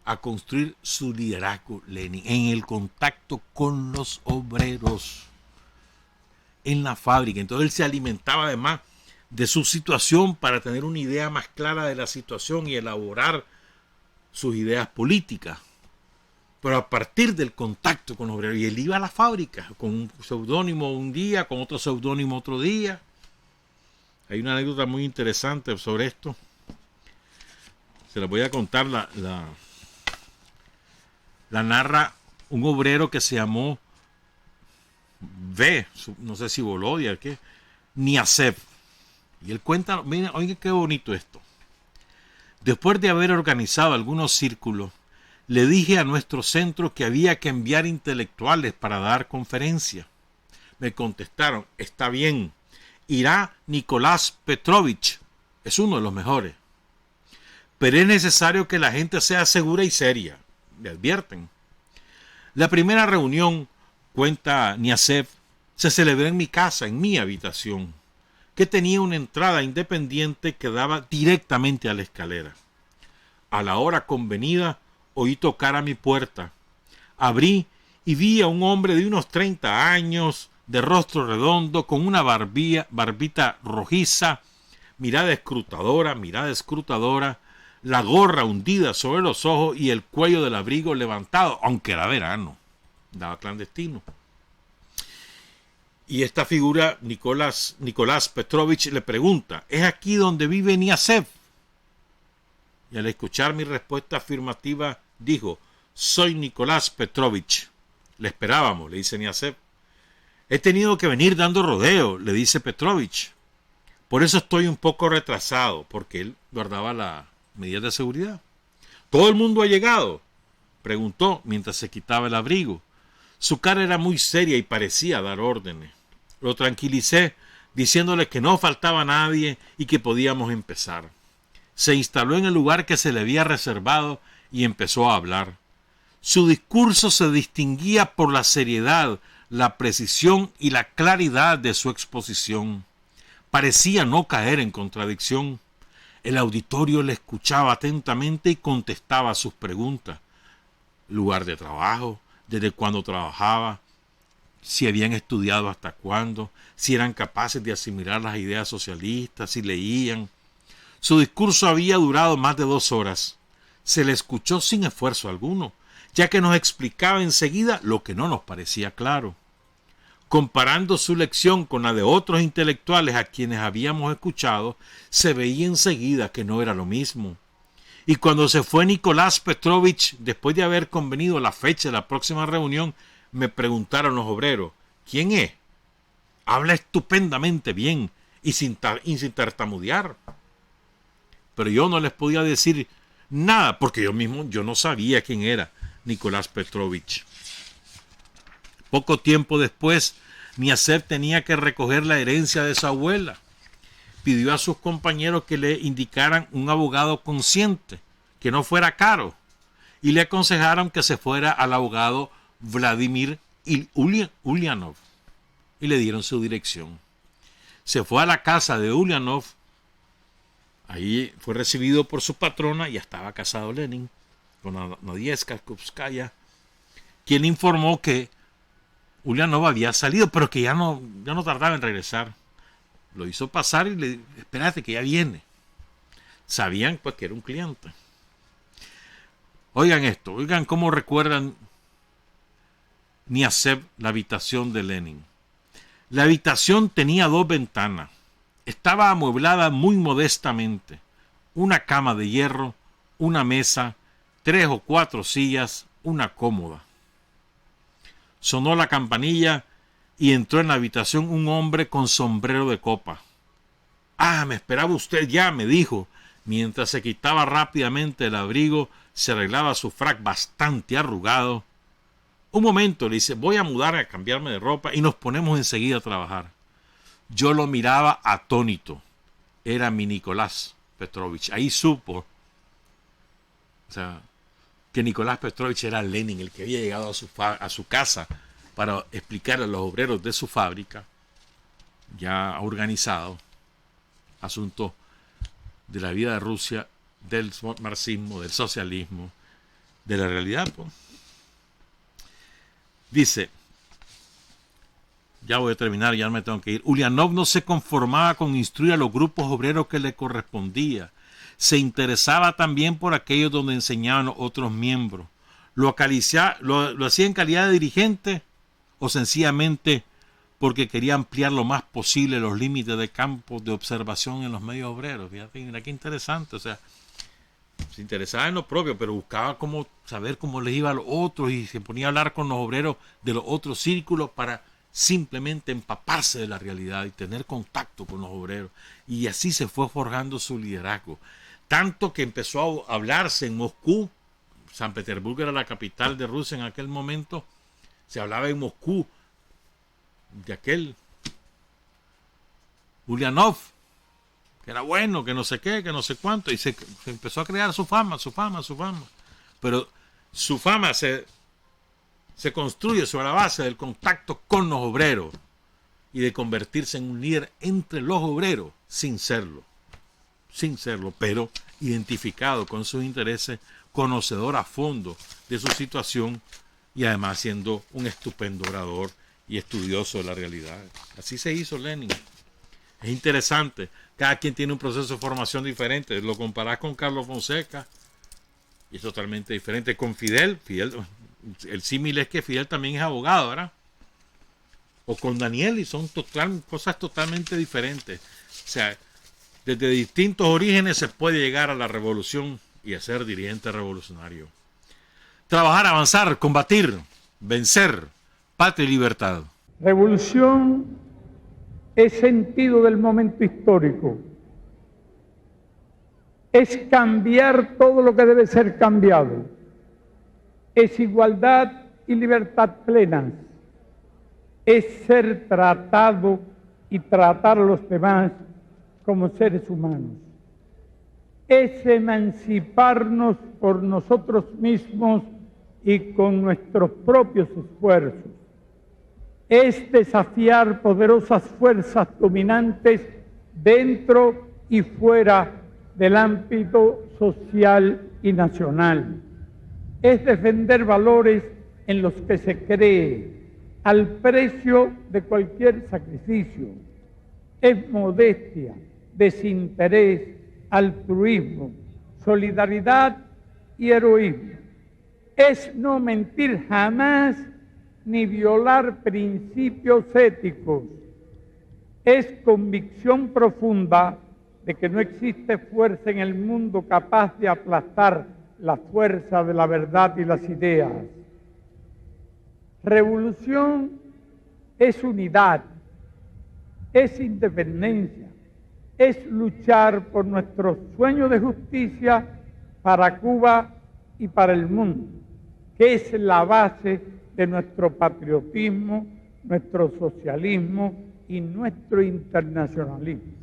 a construir su liderazgo Lenin, en el contacto con los obreros, en la fábrica. Entonces él se alimentaba además de su situación para tener una idea más clara de la situación y elaborar sus ideas políticas. Pero a partir del contacto con los obreros, y él iba a la fábrica con un seudónimo un día, con otro seudónimo otro día. Hay una anécdota muy interesante sobre esto. Se la voy a contar. La narra un obrero que se llamó no sé si Volodia, ¿qué? Niasev. Y él cuenta, miren, oigan qué bonito esto. Después de haber organizado algunos círculos, le dije a nuestro centro que había que enviar intelectuales para dar conferencias. Me contestaron, está bien. Irá Nicolás Petrovich, es uno de los mejores. Pero es necesario que la gente sea segura y seria, le advierten. La primera reunión, cuenta Niasev, se celebró en mi casa, en mi habitación, que tenía una entrada independiente que daba directamente a la escalera. A la hora convenida, oí tocar a mi puerta. Abrí y vi a un hombre de unos 30 años, de rostro redondo, con una barbita rojiza, mirada escrutadora, la gorra hundida sobre los ojos y el cuello del abrigo levantado, aunque era verano, daba clandestino. Y esta figura, Nicolás Petrovich, le pregunta, ¿es aquí donde vive Niasev? y al escuchar mi respuesta afirmativa dijo: soy Nicolás Petrovich. Le esperábamos, le dice Niasev. He tenido que venir dando rodeo, le dice Petrovich. Por eso estoy un poco retrasado, porque él guardaba las medidas de seguridad. ¿Todo el mundo ha llegado?, preguntó mientras se quitaba el abrigo. Su cara era muy seria y parecía dar órdenes. Lo tranquilicé, diciéndole que no faltaba nadie y que podíamos empezar. Se instaló en el lugar que se le había reservado y empezó a hablar. Su discurso se distinguía por la seriedad, la precisión y la claridad de su exposición. Parecía no caer en contradicción. El auditorio le escuchaba atentamente y contestaba sus preguntas. Lugar de trabajo, desde cuándo trabajaba, si habían estudiado hasta cuándo, si eran capaces de asimilar las ideas socialistas, si leían. Su discurso había durado más de 2 horas. Se le escuchó sin esfuerzo alguno, ya que nos explicaba enseguida lo que no nos parecía claro. Comparando su lección con la de otros intelectuales a quienes habíamos escuchado, se veía enseguida que no era lo mismo. Y cuando se fue Nicolás Petrovich, después de haber convenido la fecha de la próxima reunión, me preguntaron los obreros: ¿quién es? Habla estupendamente bien y sin tartamudear. Pero yo no les podía decir nada porque yo no sabía quién era Nicolás Petrovich. Poco tiempo después, Niasev tenía que recoger la herencia de su abuela. Pidió a sus compañeros que le indicaran un abogado consciente, que no fuera caro, y le aconsejaron que se fuera al abogado Vladimir Ulyanov, y le dieron su dirección. Se fue a la casa de Ulyanov. Ahí fue recibido por su patrona, ya estaba casado Lenin, con Nadia Skarbskaya, quien informó que Ulyanov había salido, pero que ya no tardaba en regresar. Lo hizo pasar y le: espérate que ya viene. Sabían pues que era un cliente. Oigan esto, oigan cómo recuerdan Niasev la habitación de Lenin. La habitación tenía 2 ventanas. Estaba amueblada muy modestamente. Una cama de hierro, una mesa, 3 o 4 sillas, una cómoda. Sonó la campanilla y entró en la habitación un hombre con sombrero de copa. «Ah, me esperaba usted ya», me dijo, mientras se quitaba rápidamente el abrigo, se arreglaba su frac bastante arrugado. «Un momento», le dice, «voy a mudar, a cambiarme de ropa y nos ponemos enseguida a trabajar». Yo lo miraba atónito. Era mi Nicolás Petrovich. Ahí supo, que Nicolás Petrovich era Lenin, el que había llegado a su casa para explicarle a los obreros de su fábrica, ya organizado, asunto de la vida de Rusia, del marxismo, del socialismo, de la realidad. Pues. Dice, ya voy a terminar, ya me tengo que ir. Ulyanov no se conformaba con instruir a los grupos obreros que le correspondía. Se interesaba también por aquellos donde enseñaban otros miembros. Lo hacía en calidad de dirigente o sencillamente porque quería ampliar lo más posible los límites de campos de observación en los medios obreros. Fíjate, mira qué interesante. O sea, se interesaba en lo propio, pero buscaba cómo saber cómo les iba a los otros y se ponía a hablar con los obreros de los otros círculos para simplemente empaparse de la realidad y tener contacto con los obreros. Y así se fue forjando su liderazgo. Tanto que empezó a hablarse en Moscú. San Petersburgo era la capital de Rusia en aquel momento. Se hablaba en Moscú de aquel Ulyanov, que era bueno, que no sé qué, que no sé cuánto, y se empezó a crear su fama. Pero su fama se construye sobre la base del contacto con los obreros y de convertirse en un líder entre los obreros sin serlo, pero identificado con sus intereses, conocedor a fondo de su situación y además siendo un estupendo orador y estudioso de la realidad. Así se hizo Lenin. Es interesante. Cada quien tiene un proceso de formación diferente. Lo comparás con Carlos Fonseca y es totalmente diferente. Con Fidel, el símil es que Fidel también es abogado, ¿verdad? O con Daniel, y son cosas totalmente diferentes. O sea, desde distintos orígenes se puede llegar a la revolución y a ser dirigente revolucionario. Trabajar, avanzar, combatir, vencer, patria y libertad. Revolución es sentido del momento histórico. Es cambiar todo lo que debe ser cambiado. Es igualdad y libertad plenas. Es ser tratado y tratar a los demás como seres humanos. Es emanciparnos por nosotros mismos y con nuestros propios esfuerzos. Es desafiar poderosas fuerzas dominantes dentro y fuera del ámbito social y nacional. Es defender valores en los que se cree, al precio de cualquier sacrificio. Es modestia, desinterés, altruismo, solidaridad y heroísmo. Es no mentir jamás ni violar principios éticos. Es convicción profunda de que no existe fuerza en el mundo capaz de aplastar la fuerza de la verdad y las ideas. Revolución es unidad, es independencia, es luchar por nuestro sueño de justicia para Cuba y para el mundo, que es la base de nuestro patriotismo, nuestro socialismo y nuestro internacionalismo.